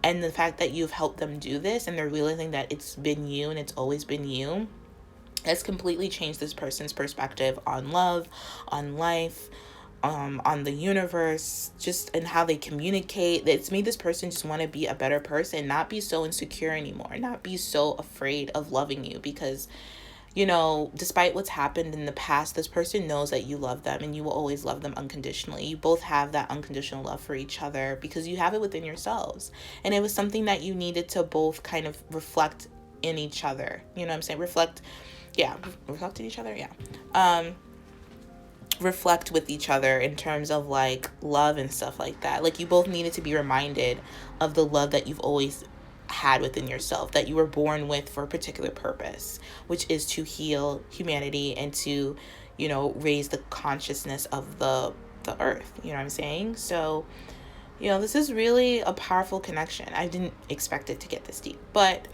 S1: And the fact that you've helped them do this and they're realizing that it's been you and it's always been you has completely changed this person's perspective on love, on life, on the universe, just and how they communicate. It's made this person just want to be a better person, not be so insecure anymore, not be so afraid of loving you because, despite what's happened in the past, this person knows that you love them and you will always love them unconditionally. You both have that unconditional love for each other because you have it within yourselves. And it was something that you needed to both kind of reflect in each other. You know what I'm saying? Reflect in each other. Yeah. Reflect with each other in terms of like love and stuff like that. Like, you both needed to be reminded of the love that you've always had within yourself, that you were born with for a particular purpose, which is to heal humanity and to, raise the consciousness of the earth. You know what I'm saying? So, this is really a powerful connection. I didn't expect it to get this deep, but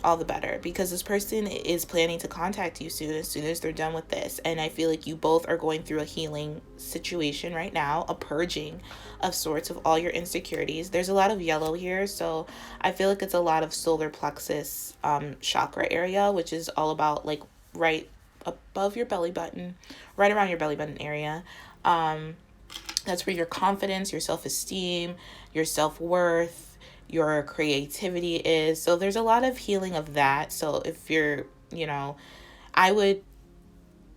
S1: all the better, because this person is planning to contact you soon as they're done with this. And I feel like you both are going through a healing situation right now, a purging of sorts of all your insecurities. There's a lot of yellow here, so I feel like it's a lot of solar plexus chakra area, which is all about like right above your belly button, right around your belly button area. That's where your confidence, your self-esteem, your self-worth, your creativity is. So there's a lot of healing of that. So if you're, I would,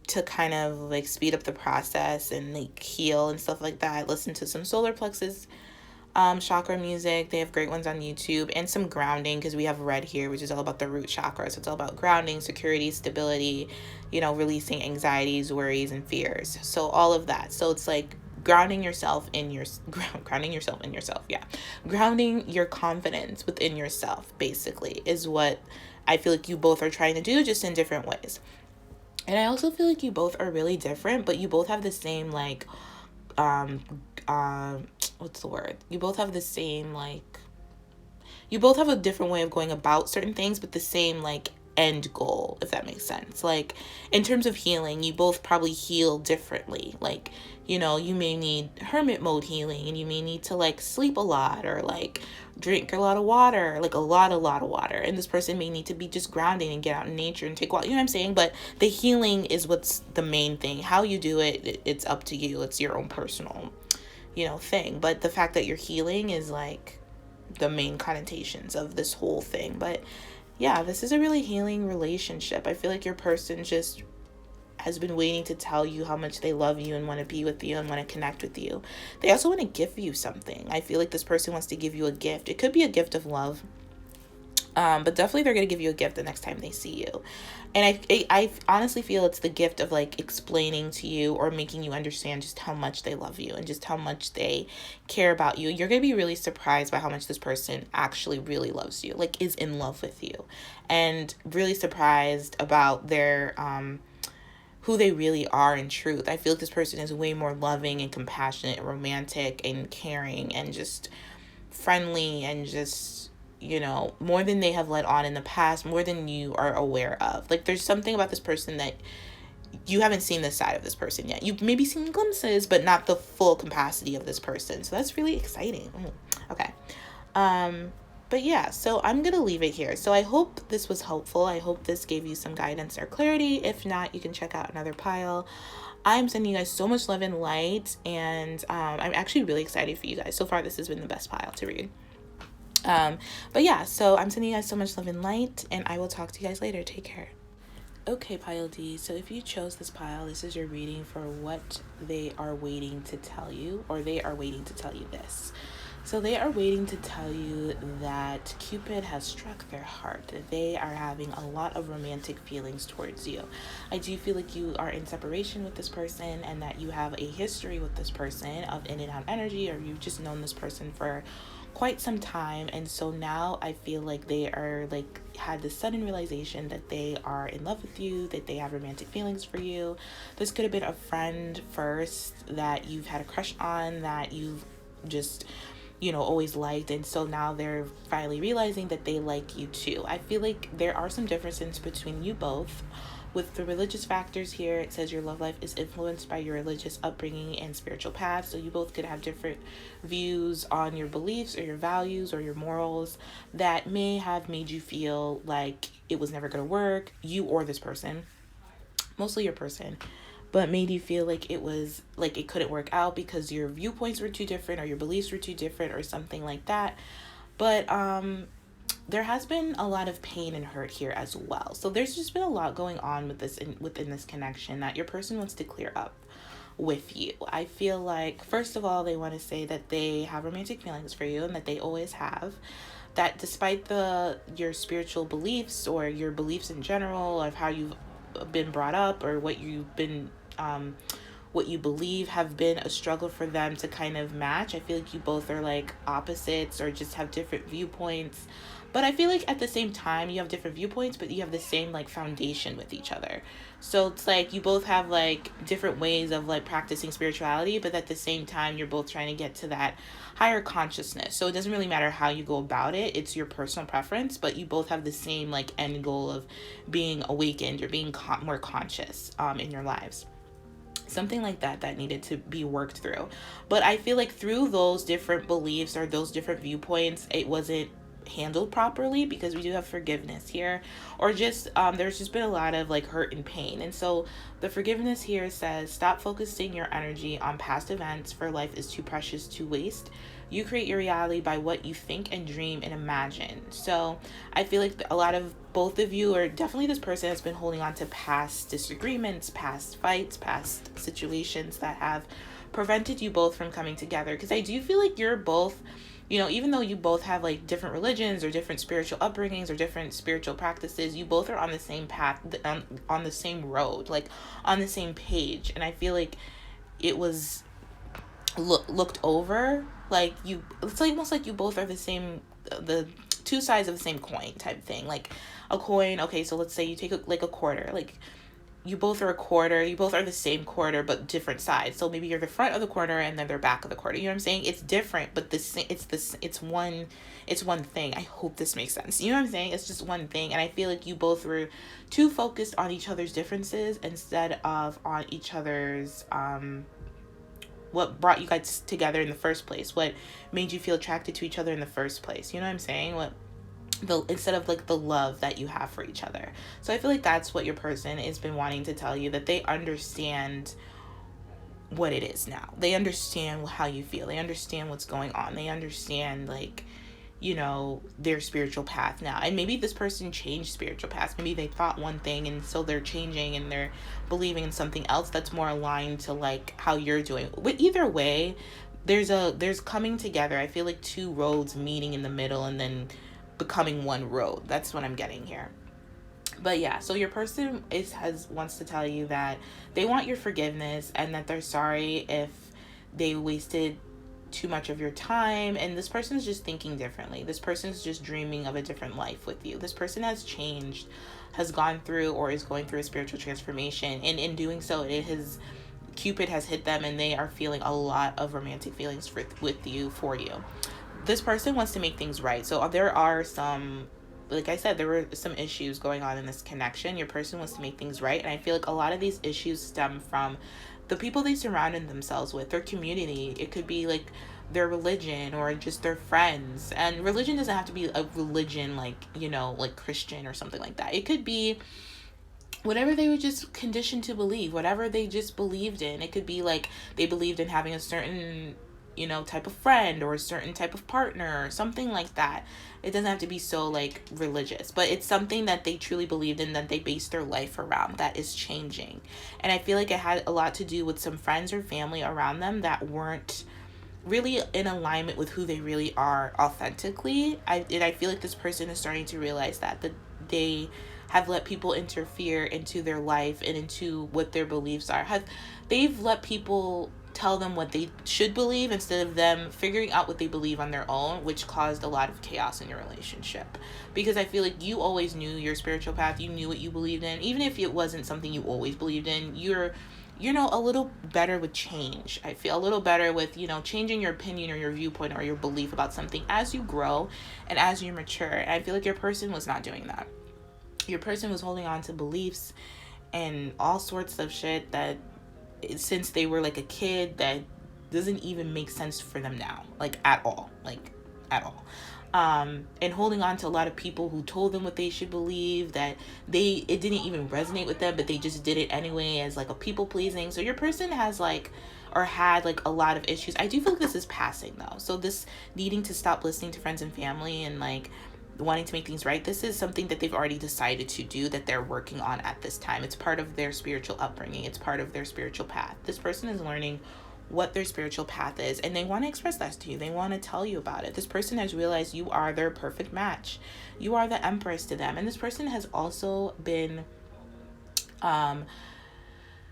S1: to kind of like speed up the process and like heal and stuff like that, listen to some solar plexus chakra music. They have great ones on YouTube, and some grounding, because we have red here, which is all about the root chakra. So it's all about grounding, security, stability, releasing anxieties, worries, and fears. So all of that. So it's like grounding yourself in yourself. Yeah. Grounding your confidence within yourself, basically, is what I feel like you both are trying to do, just in different ways. And I also feel like you both are really different, but you both have the same, like, what's the word? You both have the same, like, you both have a different way of going about certain things, but the same, like, end goal, if that makes sense. Like, in terms of healing, you both probably heal differently. Like, you may need hermit mode healing, and you may need to like sleep a lot or like drink a lot of water, like a lot of water. And this person may need to be just grounding and get out in nature and take water. You know what I'm saying? But the healing is what's the main thing. How you do it, it's up to you. It's your own personal, thing. But the fact that you're healing is like the main connotations of this whole thing. But yeah, this is a really healing relationship. I feel like your person just has been waiting to tell you how much they love you and want to be with you and want to connect with you. They also want to give you something. I feel like this person wants to give you a gift. It could be a gift of love, but definitely they're going to give you a gift the next time they see you. And I honestly feel it's the gift of like explaining to you or making you understand just how much they love you and just how much they care about you. You're going to be really surprised by how much this person actually really loves you, like is in love with you, and really surprised about their, who they really are in truth. I feel like this person is way more loving and compassionate and romantic and caring and just friendly and just, more than they have let on in the past, more than you are aware of. Like, there's something about this person that you haven't seen this side of this person yet. You've maybe seen glimpses, but not the full capacity of this person. So that's really exciting. Okay. But yeah, so I'm going to leave it here. So I hope this was helpful. I hope this gave you some guidance or clarity. If not, you can check out another pile. I'm sending you guys so much love and light, and I'm actually really excited for you guys. So far, this has been the best pile to read. But yeah, so I'm sending you guys so much love and light, and I will talk to you guys later. Take care. Okay, Pile D. So if you chose this pile, this is your reading for what they are waiting to tell you, or they are waiting to tell you this. So they are waiting to tell you that Cupid has struck their heart, that they are having a lot of romantic feelings towards you. I do feel like you are in separation with this person and that you have a history with this person of in and out energy, or you've just known this person for quite some time. And so now I feel like they are like had this sudden realization that they are in love with you, that they have romantic feelings for you. This could have been a friend first that you've had a crush on, that you've just always liked, and so now they're finally realizing that they like you too. I feel like there are some differences between you both. With the religious factors here, it says your love life is influenced by your religious upbringing and spiritual path. So you both could have different views on your beliefs or your values or your morals that may have made you feel like it was never going to work, you or this person, mostly your person, but made you feel like it was like it couldn't work out because your viewpoints were too different or your beliefs were too different or something like that. But there has been a lot of pain and hurt here as well. So there's just been a lot going on with this within this connection that your person wants to clear up with you. I feel like, first of all, they want to say that they have romantic feelings for you and that they always have. That despite your spiritual beliefs or your beliefs in general of how you've been brought up or what you've been what you believe have been a struggle for them to kind of match. I feel like you both are like opposites or just have different viewpoints. But I feel like at the same time you have different viewpoints, but you have the same like foundation with each other. So it's like you both have like different ways of like practicing spirituality, but at the same time you're both trying to get to that higher consciousness. So it doesn't really matter how you go about it. It's your personal preference, but you both have the same like end goal of being awakened or being more conscious in your lives. Something like that needed to be worked through. But I feel like through those different beliefs or those different viewpoints, it wasn't handled properly because we do have forgiveness here, or just there's just been a lot of like hurt and pain. And so the forgiveness here says stop focusing your energy on past events, for life is too precious to waste. You create your reality by what you think and dream and imagine. So I feel like a lot of both of you, or definitely this person, has been holding on to past disagreements, past fights, past situations that have prevented you both from coming together. Because I do feel like you're both, even though you both have like different religions or different spiritual upbringings or different spiritual practices, you both are on the same path, on the same road, like on the same page. And I feel like it was looked over, like it's like almost like you both are the two sides of the same coin type thing. Like a coin, okay, so let's say you take a quarter, like you both are a quarter, you both are the same quarter but different sides. So maybe you're the front of the quarter and then they're back of the quarter. You know what I'm saying? It's different, but it's one thing. I hope this makes sense. You know what I'm saying? It's just one thing. And I feel like you both were too focused on each other's differences instead of on each other's what brought you guys together in the first place, what made you feel attracted to each other in the first place. You know what I'm saying? Instead of like the love that you have for each other. So I feel like that's what your person has been wanting to tell you, that they understand what it is now. They understand how you feel. They understand what's going on. They understand like, their spiritual path now. And maybe this person changed spiritual paths. Maybe they thought one thing and so they're changing and they're believing in something else that's more aligned to like how you're doing. But either way, there's coming together. I feel like two roads meeting in the middle and then becoming one road. That's what I'm getting here. But yeah, so your person wants to tell you that they want your forgiveness and that they're sorry if they wasted too much of your time, and this person's just thinking differently. This person's just dreaming of a different life with you. This person has changed, has gone through or is going through a spiritual transformation, and in doing so Cupid has hit them and they are feeling a lot of romantic feelings for you. This person wants to make things right. So there are some, like I said, there were some issues going on in this connection. Your person wants to make things right, and I feel like a lot of these issues stem from the people they surrounded themselves with, their community. It could be like their religion or just their friends. And religion doesn't have to be a religion like, like Christian or something like that. It could be whatever they were just conditioned to believe, whatever they just believed in. It could be like they believed in having a certain type of friend or a certain type of partner or something like that. It doesn't have to be so like religious, but it's something that they truly believed in, that they based their life around, that is changing. And I feel like it had a lot to do with some friends or family around them that weren't really in alignment with who they really are authentically. I feel like this person is starting to realize that they have let people interfere into their life and into what their beliefs are. They've let people tell them what they should believe instead of them figuring out what they believe on their own, which caused a lot of chaos in your relationship. Because I feel like you always knew your spiritual path, you knew what you believed in, even if it wasn't something you always believed in. You're a little better with change. I feel a little better with, changing your opinion or your viewpoint or your belief about something as you grow and as you mature. And I feel like your person was not doing that. Your person was holding on to beliefs and all sorts of shit that since they were like a kid that doesn't even make sense for them now, like at all. And holding on to a lot of people who told them what they should believe, that it didn't even resonate with them, but they just did it anyway as like a people pleasing. So your person has like, or had like a lot of issues. I do feel like this is passing though. So this needing to stop listening to friends and family and like wanting to make things right, this is something that they've already decided to do, that they're working on at this time. It's part of their spiritual upbringing. It's part of their spiritual path. This person is learning what their spiritual path is, and they want to express that to you. They want to tell you about it. This person has realized you are their perfect match. You are the empress to them. And this person has also been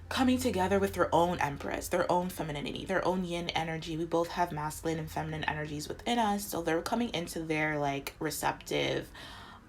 S1: coming together with their own empress, their own femininity, their own yin energy. We both have masculine and feminine energies within us. So they're coming into their like receptive,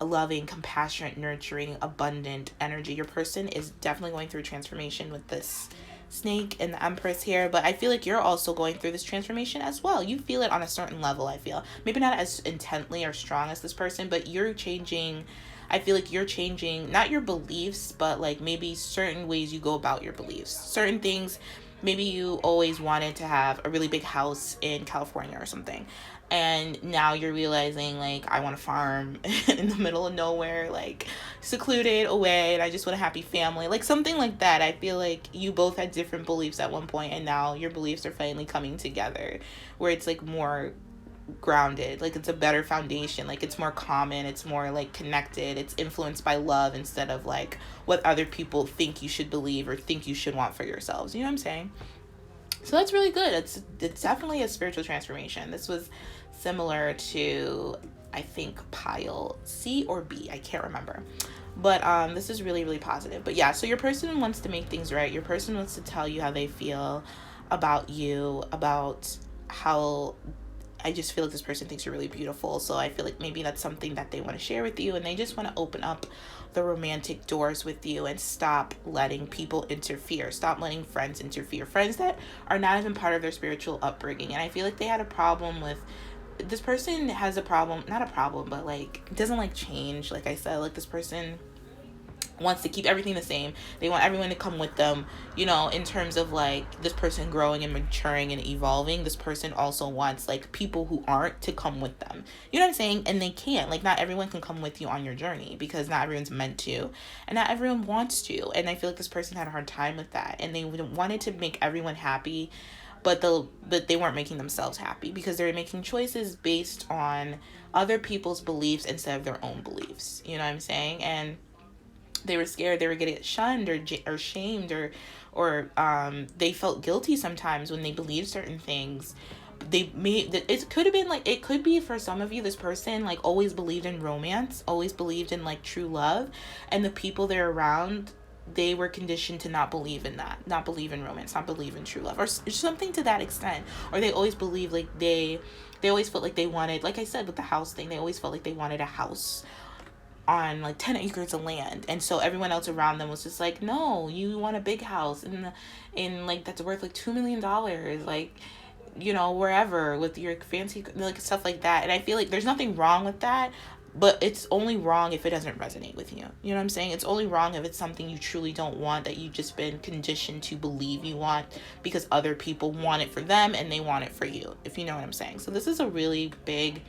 S1: loving, compassionate, nurturing, abundant energy. Your person is definitely going through transformation with this snake and the empress here, but I feel like you're also going through this transformation as well. You feel it on a certain level. I feel maybe not as intently or strong as this person, but you're changing. I feel like you're changing not your beliefs, but like maybe certain ways you go about your beliefs, certain things. Maybe you always wanted to have a really big house in California or something, and now you're realizing like, I want to farm in the middle of nowhere, like secluded away, and I just want a happy family, like something like that. I feel like you both had different beliefs at one point, and now your beliefs are finally coming together where it's like more grounded, like it's a better foundation, like it's more common, it's more like connected, it's influenced by love instead of like what other people think you should believe or think you should want for yourselves. You know what I'm saying? So that's really good. It's definitely a spiritual transformation. This was similar to, I think, pile C or B, I can't remember, but this is really, really positive. But yeah, so your person wants to make things right. Your person wants to tell you how they feel about you, about how, I just feel like this person thinks you're really beautiful. So I feel like maybe that's something that they want to share with you, and they just want to open up the romantic doors with you and stop letting people interfere. Stop letting friends interfere. Friends that are not even part of their spiritual upbringing. And I feel like they had a problem with, this person has a problem, not a problem, but like doesn't like change. Like I said, like this person wants to keep everything the same. They want everyone to come with them, in terms of like this person growing and maturing and evolving. This person also wants like people who aren't to come with them. You know what I'm saying? And they can't. Like not everyone can come with you on your journey, because not everyone's meant to, and not everyone wants to. And I feel like this person had a hard time with that, and they wanted to make everyone happy, but they weren't making themselves happy, because they were making choices based on other people's beliefs instead of their own beliefs. You know what I'm saying? And they were scared they were going to get shunned or shamed, or they felt guilty sometimes when they believed certain things. It could have been like, it could be for some of you, this person like always believed in romance, always believed in like true love, and the people they're around, they were conditioned to not believe in that, not believe in romance, not believe in true love, or something to that extent. Or they always believed like they always felt like they wanted, like I said with the house thing, they always felt like they wanted a house on like 10 acres of land, and so everyone else around them was just like, no, you want a big house in like that's worth like $2 million, like wherever, with your fancy like stuff like that. And I feel like there's nothing wrong with that, but it's only wrong if it doesn't resonate with you. You know what I'm saying? It's only wrong if it's something you truly don't want, that you've just been conditioned to believe you want because other people want it for them and they want it for you, if you know what I'm saying. So this is a really big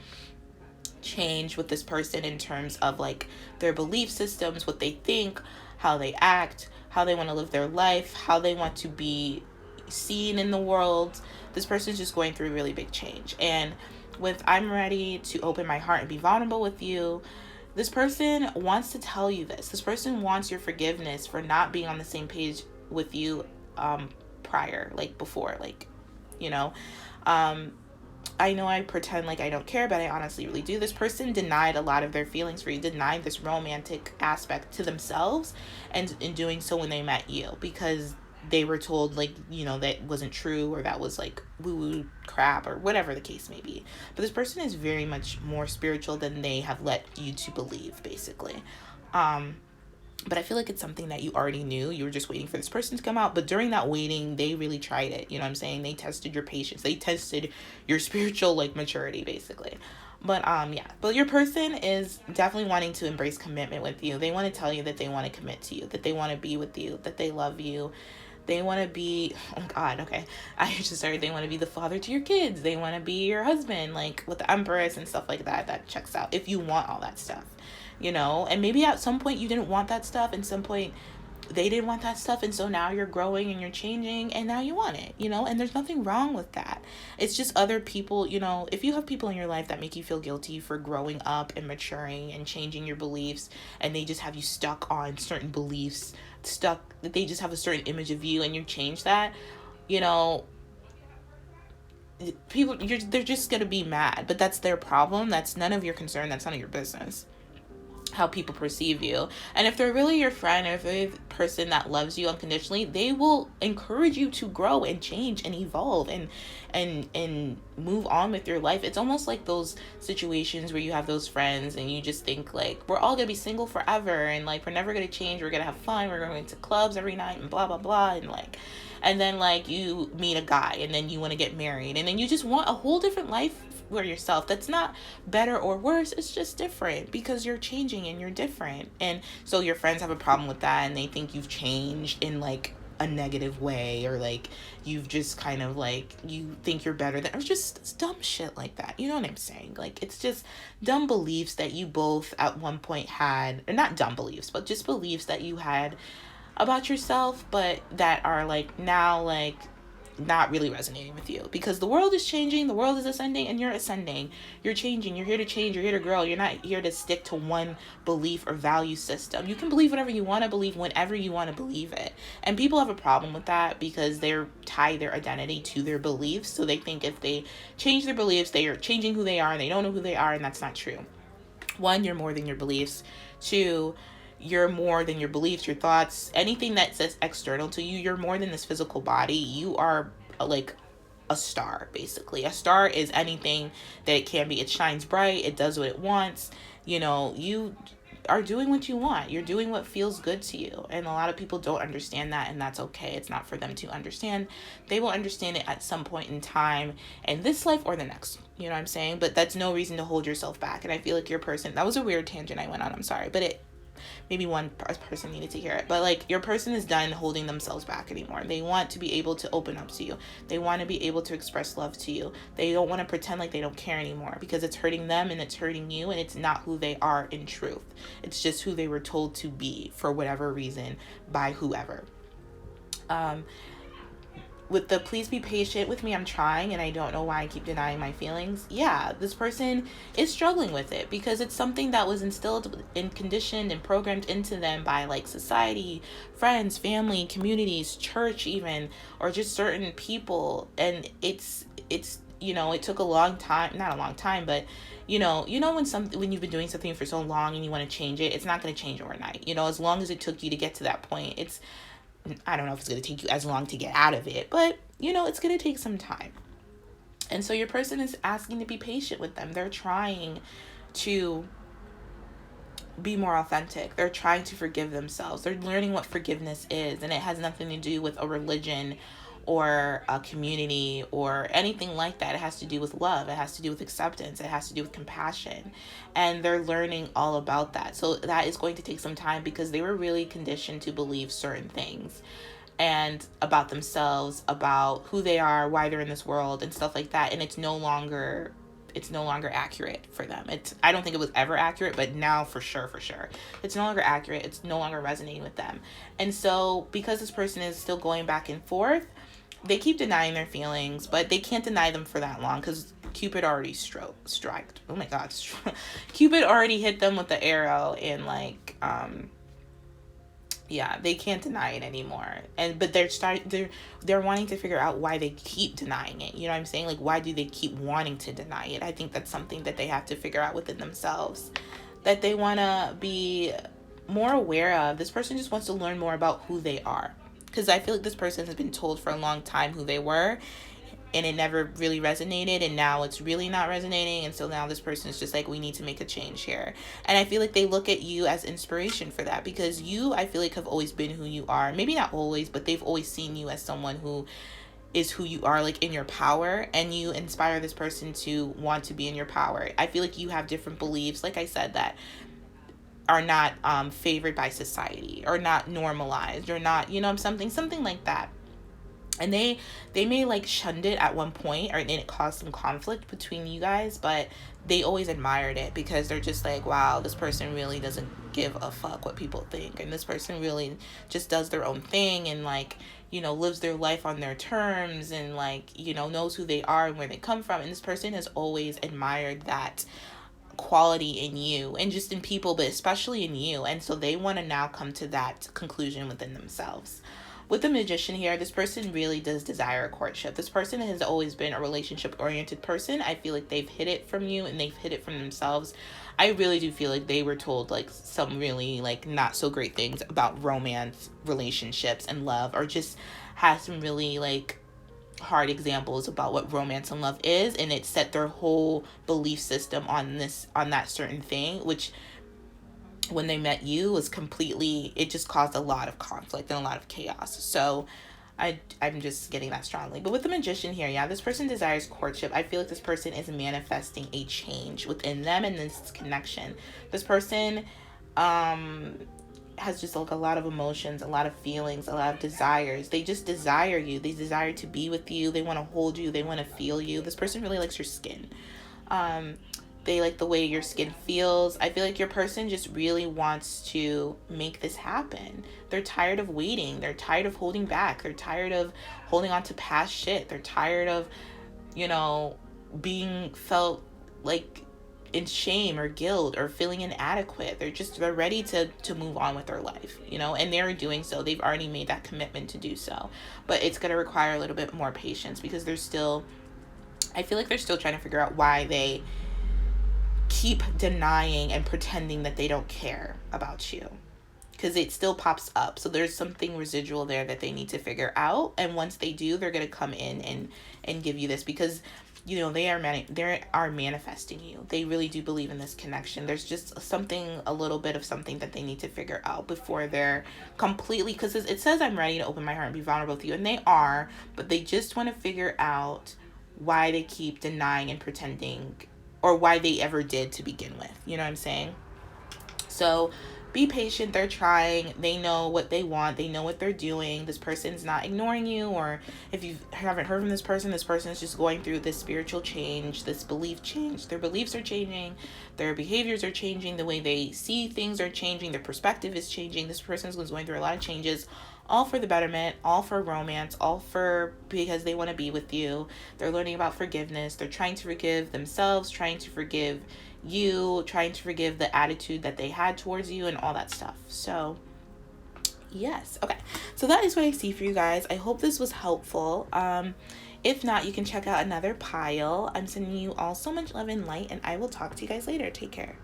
S1: change with this person in terms of like their belief systems, what they think, how they act, how they want to live their life, how they want to be seen in the world. This person's just going through a really big change. And with I'm ready to open my heart and be vulnerable with you, this person wants to tell you this. This person wants your forgiveness for not being on the same page with you prior, like before, like, you know. I know I pretend like I don't care, but I honestly really do. This person denied a lot of their feelings for you, denied this romantic aspect to themselves, and in doing so when they met you, because they were told, like, you know, that wasn't true, or that was like woo-woo crap, or whatever the case may be. But this person is very much more spiritual than they have let you to believe, basically. But I feel like it's something that you already knew. You were just waiting for this person to come out. But during that waiting, they really tried it. You know what I'm saying? They tested your patience. They tested your spiritual, like, maturity, basically. But, yeah. But your person is definitely wanting to embrace commitment with you. They want to tell you that they want to commit to you, that they want to be with you, that they love you. They want to be, oh God, okay. I just started, they want to be the father to your kids. They want to be your husband, like with the Empress and stuff like that. That checks out if you want all that stuff, you know. And maybe at some point you didn't want that stuff, and some point they didn't want that stuff, and so now you're growing and you're changing, and now you want it, you know. And there's nothing wrong with that. It's just other people, you know, if you have people in your life that make you feel guilty for growing up and maturing and changing your beliefs, and they just have you stuck on certain beliefs, they just have a certain image of you, and you change that, you know, they're just gonna be mad. But that's their problem. That's none of your concern. That's none of your business how people perceive you. And if they're really your friend, or if they're the person that loves you unconditionally, they will encourage you to grow and change and evolve and move on with your life. It's almost like those situations where you have those friends and you just think like, we're all gonna be single forever, and like, we're never gonna change, we're gonna have fun, we're going to clubs every night and blah blah blah, and like, and then like you meet a guy and then you want to get married, and then you just want a whole different life for yourself. That's not better or worse, it's just different, because you're changing and you're different. And so your friends have a problem with that, and they think you've changed in like a negative way, or like you've just kind of like, you think you're better than, or just dumb shit like that. You know what I'm saying? Like, it's just dumb beliefs that you both at one point had, or not dumb beliefs, but just beliefs that you had about yourself, but that are like now like not really resonating with you, because the world is changing, the world is ascending, and you're ascending, you're changing, you're here to change, you're here to grow. You're not here to stick to one belief or value system. You can believe whatever you want to believe whenever you want to believe it. And people have a problem with that, because they're tie their identity to their beliefs. So they think if they change their beliefs, they are changing who they are, and they don't know who they are, and that's not true. One, you're more than your beliefs. Two, you're more than your beliefs, your thoughts, anything that says external to you. You're more than this physical body. You are like a star, basically. A star is anything that it can be. It shines bright. It does what it wants. You know, you are doing what you want. You're doing what feels good to you. And a lot of people don't understand that, and that's okay. It's not for them to understand. They will understand it at some point in time, in this life or the next. You know what I'm saying? But that's no reason to hold yourself back. And I feel like your person, that was a weird tangent I went on. I'm sorry. But maybe one person needed to hear it, but like, your person is done holding themselves back anymore. They want to be able to open up to you. They want to be able to express love to you. They don't want to pretend like they don't care anymore, because it's hurting them and it's hurting you, and it's not who they are in truth. It's just who they were told to be for whatever reason by whoever. With the please be patient with me, I'm trying, and I don't know why I keep denying my feelings. Yeah, this person is struggling with it, because it's something that was instilled and conditioned and programmed into them by like society, friends, family, communities, church even, or just certain people. And it's you know, it took a long time, not a long time, but you know when you've been doing something for so long and you want to change it, it's not going to change overnight. You know, as long as it took you to get to that point, I don't know if it's going to take you as long to get out of it, but, you know, it's going to take some time. And so your person is asking to be patient with them. They're trying to be more authentic. They're trying to forgive themselves. They're learning what forgiveness is, and it has nothing to do with a religion or a community or anything like that. It has to do with love. It has to do with acceptance. It has to do with compassion. And they're learning all about that. So that is going to take some time, because they were really conditioned to believe certain things, and about themselves, about who they are, why they're in this world, and stuff like that. And it's no longer accurate for them. I don't think it was ever accurate, but now for sure it's no longer accurate. It's no longer resonating with them. And so because this person is still going back and forth, they keep denying their feelings, but they can't deny them for that long because Cupid already striked. Oh my God. Cupid already hit them with the arrow, and like, yeah, they can't deny it anymore. But they're wanting to figure out why they keep denying it. You know what I'm saying? Like, why do they keep wanting to deny it? I think that's something that they have to figure out within themselves, that they want to be more aware of. This person just wants to learn more about who they are, because I feel like this person has been told for a long time who they were, and it never really resonated, and now it's really not resonating, and so now this person is just like, we need to make a change here. And I feel like they look at you as inspiration for that, because you, I feel like, have always been who you are. Maybe not always, but they've always seen you as someone who is who you are, like in your power, and you inspire this person to want to be in your power. I feel like you have different beliefs, like I said, that are not favored by society, or not normalized, or not, you know, something like that. And they may like shunned it at one point, or and it caused some conflict between you guys, but they always admired it, because they're just like, wow, this person really doesn't give a fuck what people think, and this person really just does their own thing, and like, you know, lives their life on their terms, and like, you know, knows who they are and where they come from. And this person has always admired that quality in you, and just in people, but especially in you. And so they want to now come to that conclusion within themselves. With the Magician here, this person really does desire a courtship. This person has always been a relationship-oriented person. I feel like they've hid it from you, and they've hid it from themselves. I really do feel like they were told like some really like not so great things about romance, relationships, and love, or just had some really like hard examples about what romance and love is, and it set their whole belief system on that certain thing, which when they met you was completely, it just caused a lot of conflict and a lot of chaos. So I'm just getting that strongly. But with the Magician here, yeah, this person desires courtship. I feel like this person is manifesting a change within them and this connection. This person has just like a lot of emotions, a lot of feelings, a lot of desires. They just desire you. They desire to be with you. They want to hold you. They want to feel you. This person really likes your skin. They like the way your skin feels. I feel like your person just really wants to make this happen. They're tired of waiting. They're tired of holding back. They're tired of holding on to past shit. They're tired of, you know, being felt like in shame or guilt or feeling inadequate. They're ready to move on with their life, you know, and they're doing so. They've already made that commitment to do so. But it's going to require a little bit more patience, because I feel like they're still trying to figure out why they keep denying and pretending that they don't care about you, because it still pops up. So there's something residual there that they need to figure out, and once they do, they're going to come in and give you this, because you know they are manifesting you. They really do believe in this connection. There's just a little bit of something that they need to figure out before they're completely, because it says I'm ready to open my heart and be vulnerable with you, and they are, but they just want to figure out why they keep denying and pretending, or why they ever did to begin with. You know what I'm saying? So be patient. They're trying. They know what they want. They know what they're doing. This person's not ignoring you, or if you haven't heard from this person is just going through this spiritual change, this belief change. Their beliefs are changing. Their behaviors are changing. The way they see things are changing. Their perspective is changing. This person's going through a lot of changes, all for the betterment, all for romance, all for because they want to be with you. They're learning about forgiveness. They're trying to forgive themselves, trying to forgive you, trying to forgive the attitude that they had towards you, and all that stuff. So yes, okay, so that is what I see for you guys. I hope this was helpful. If not, you can check out another pile. I'm sending you all so much love and light, and I will talk to you guys later. Take care.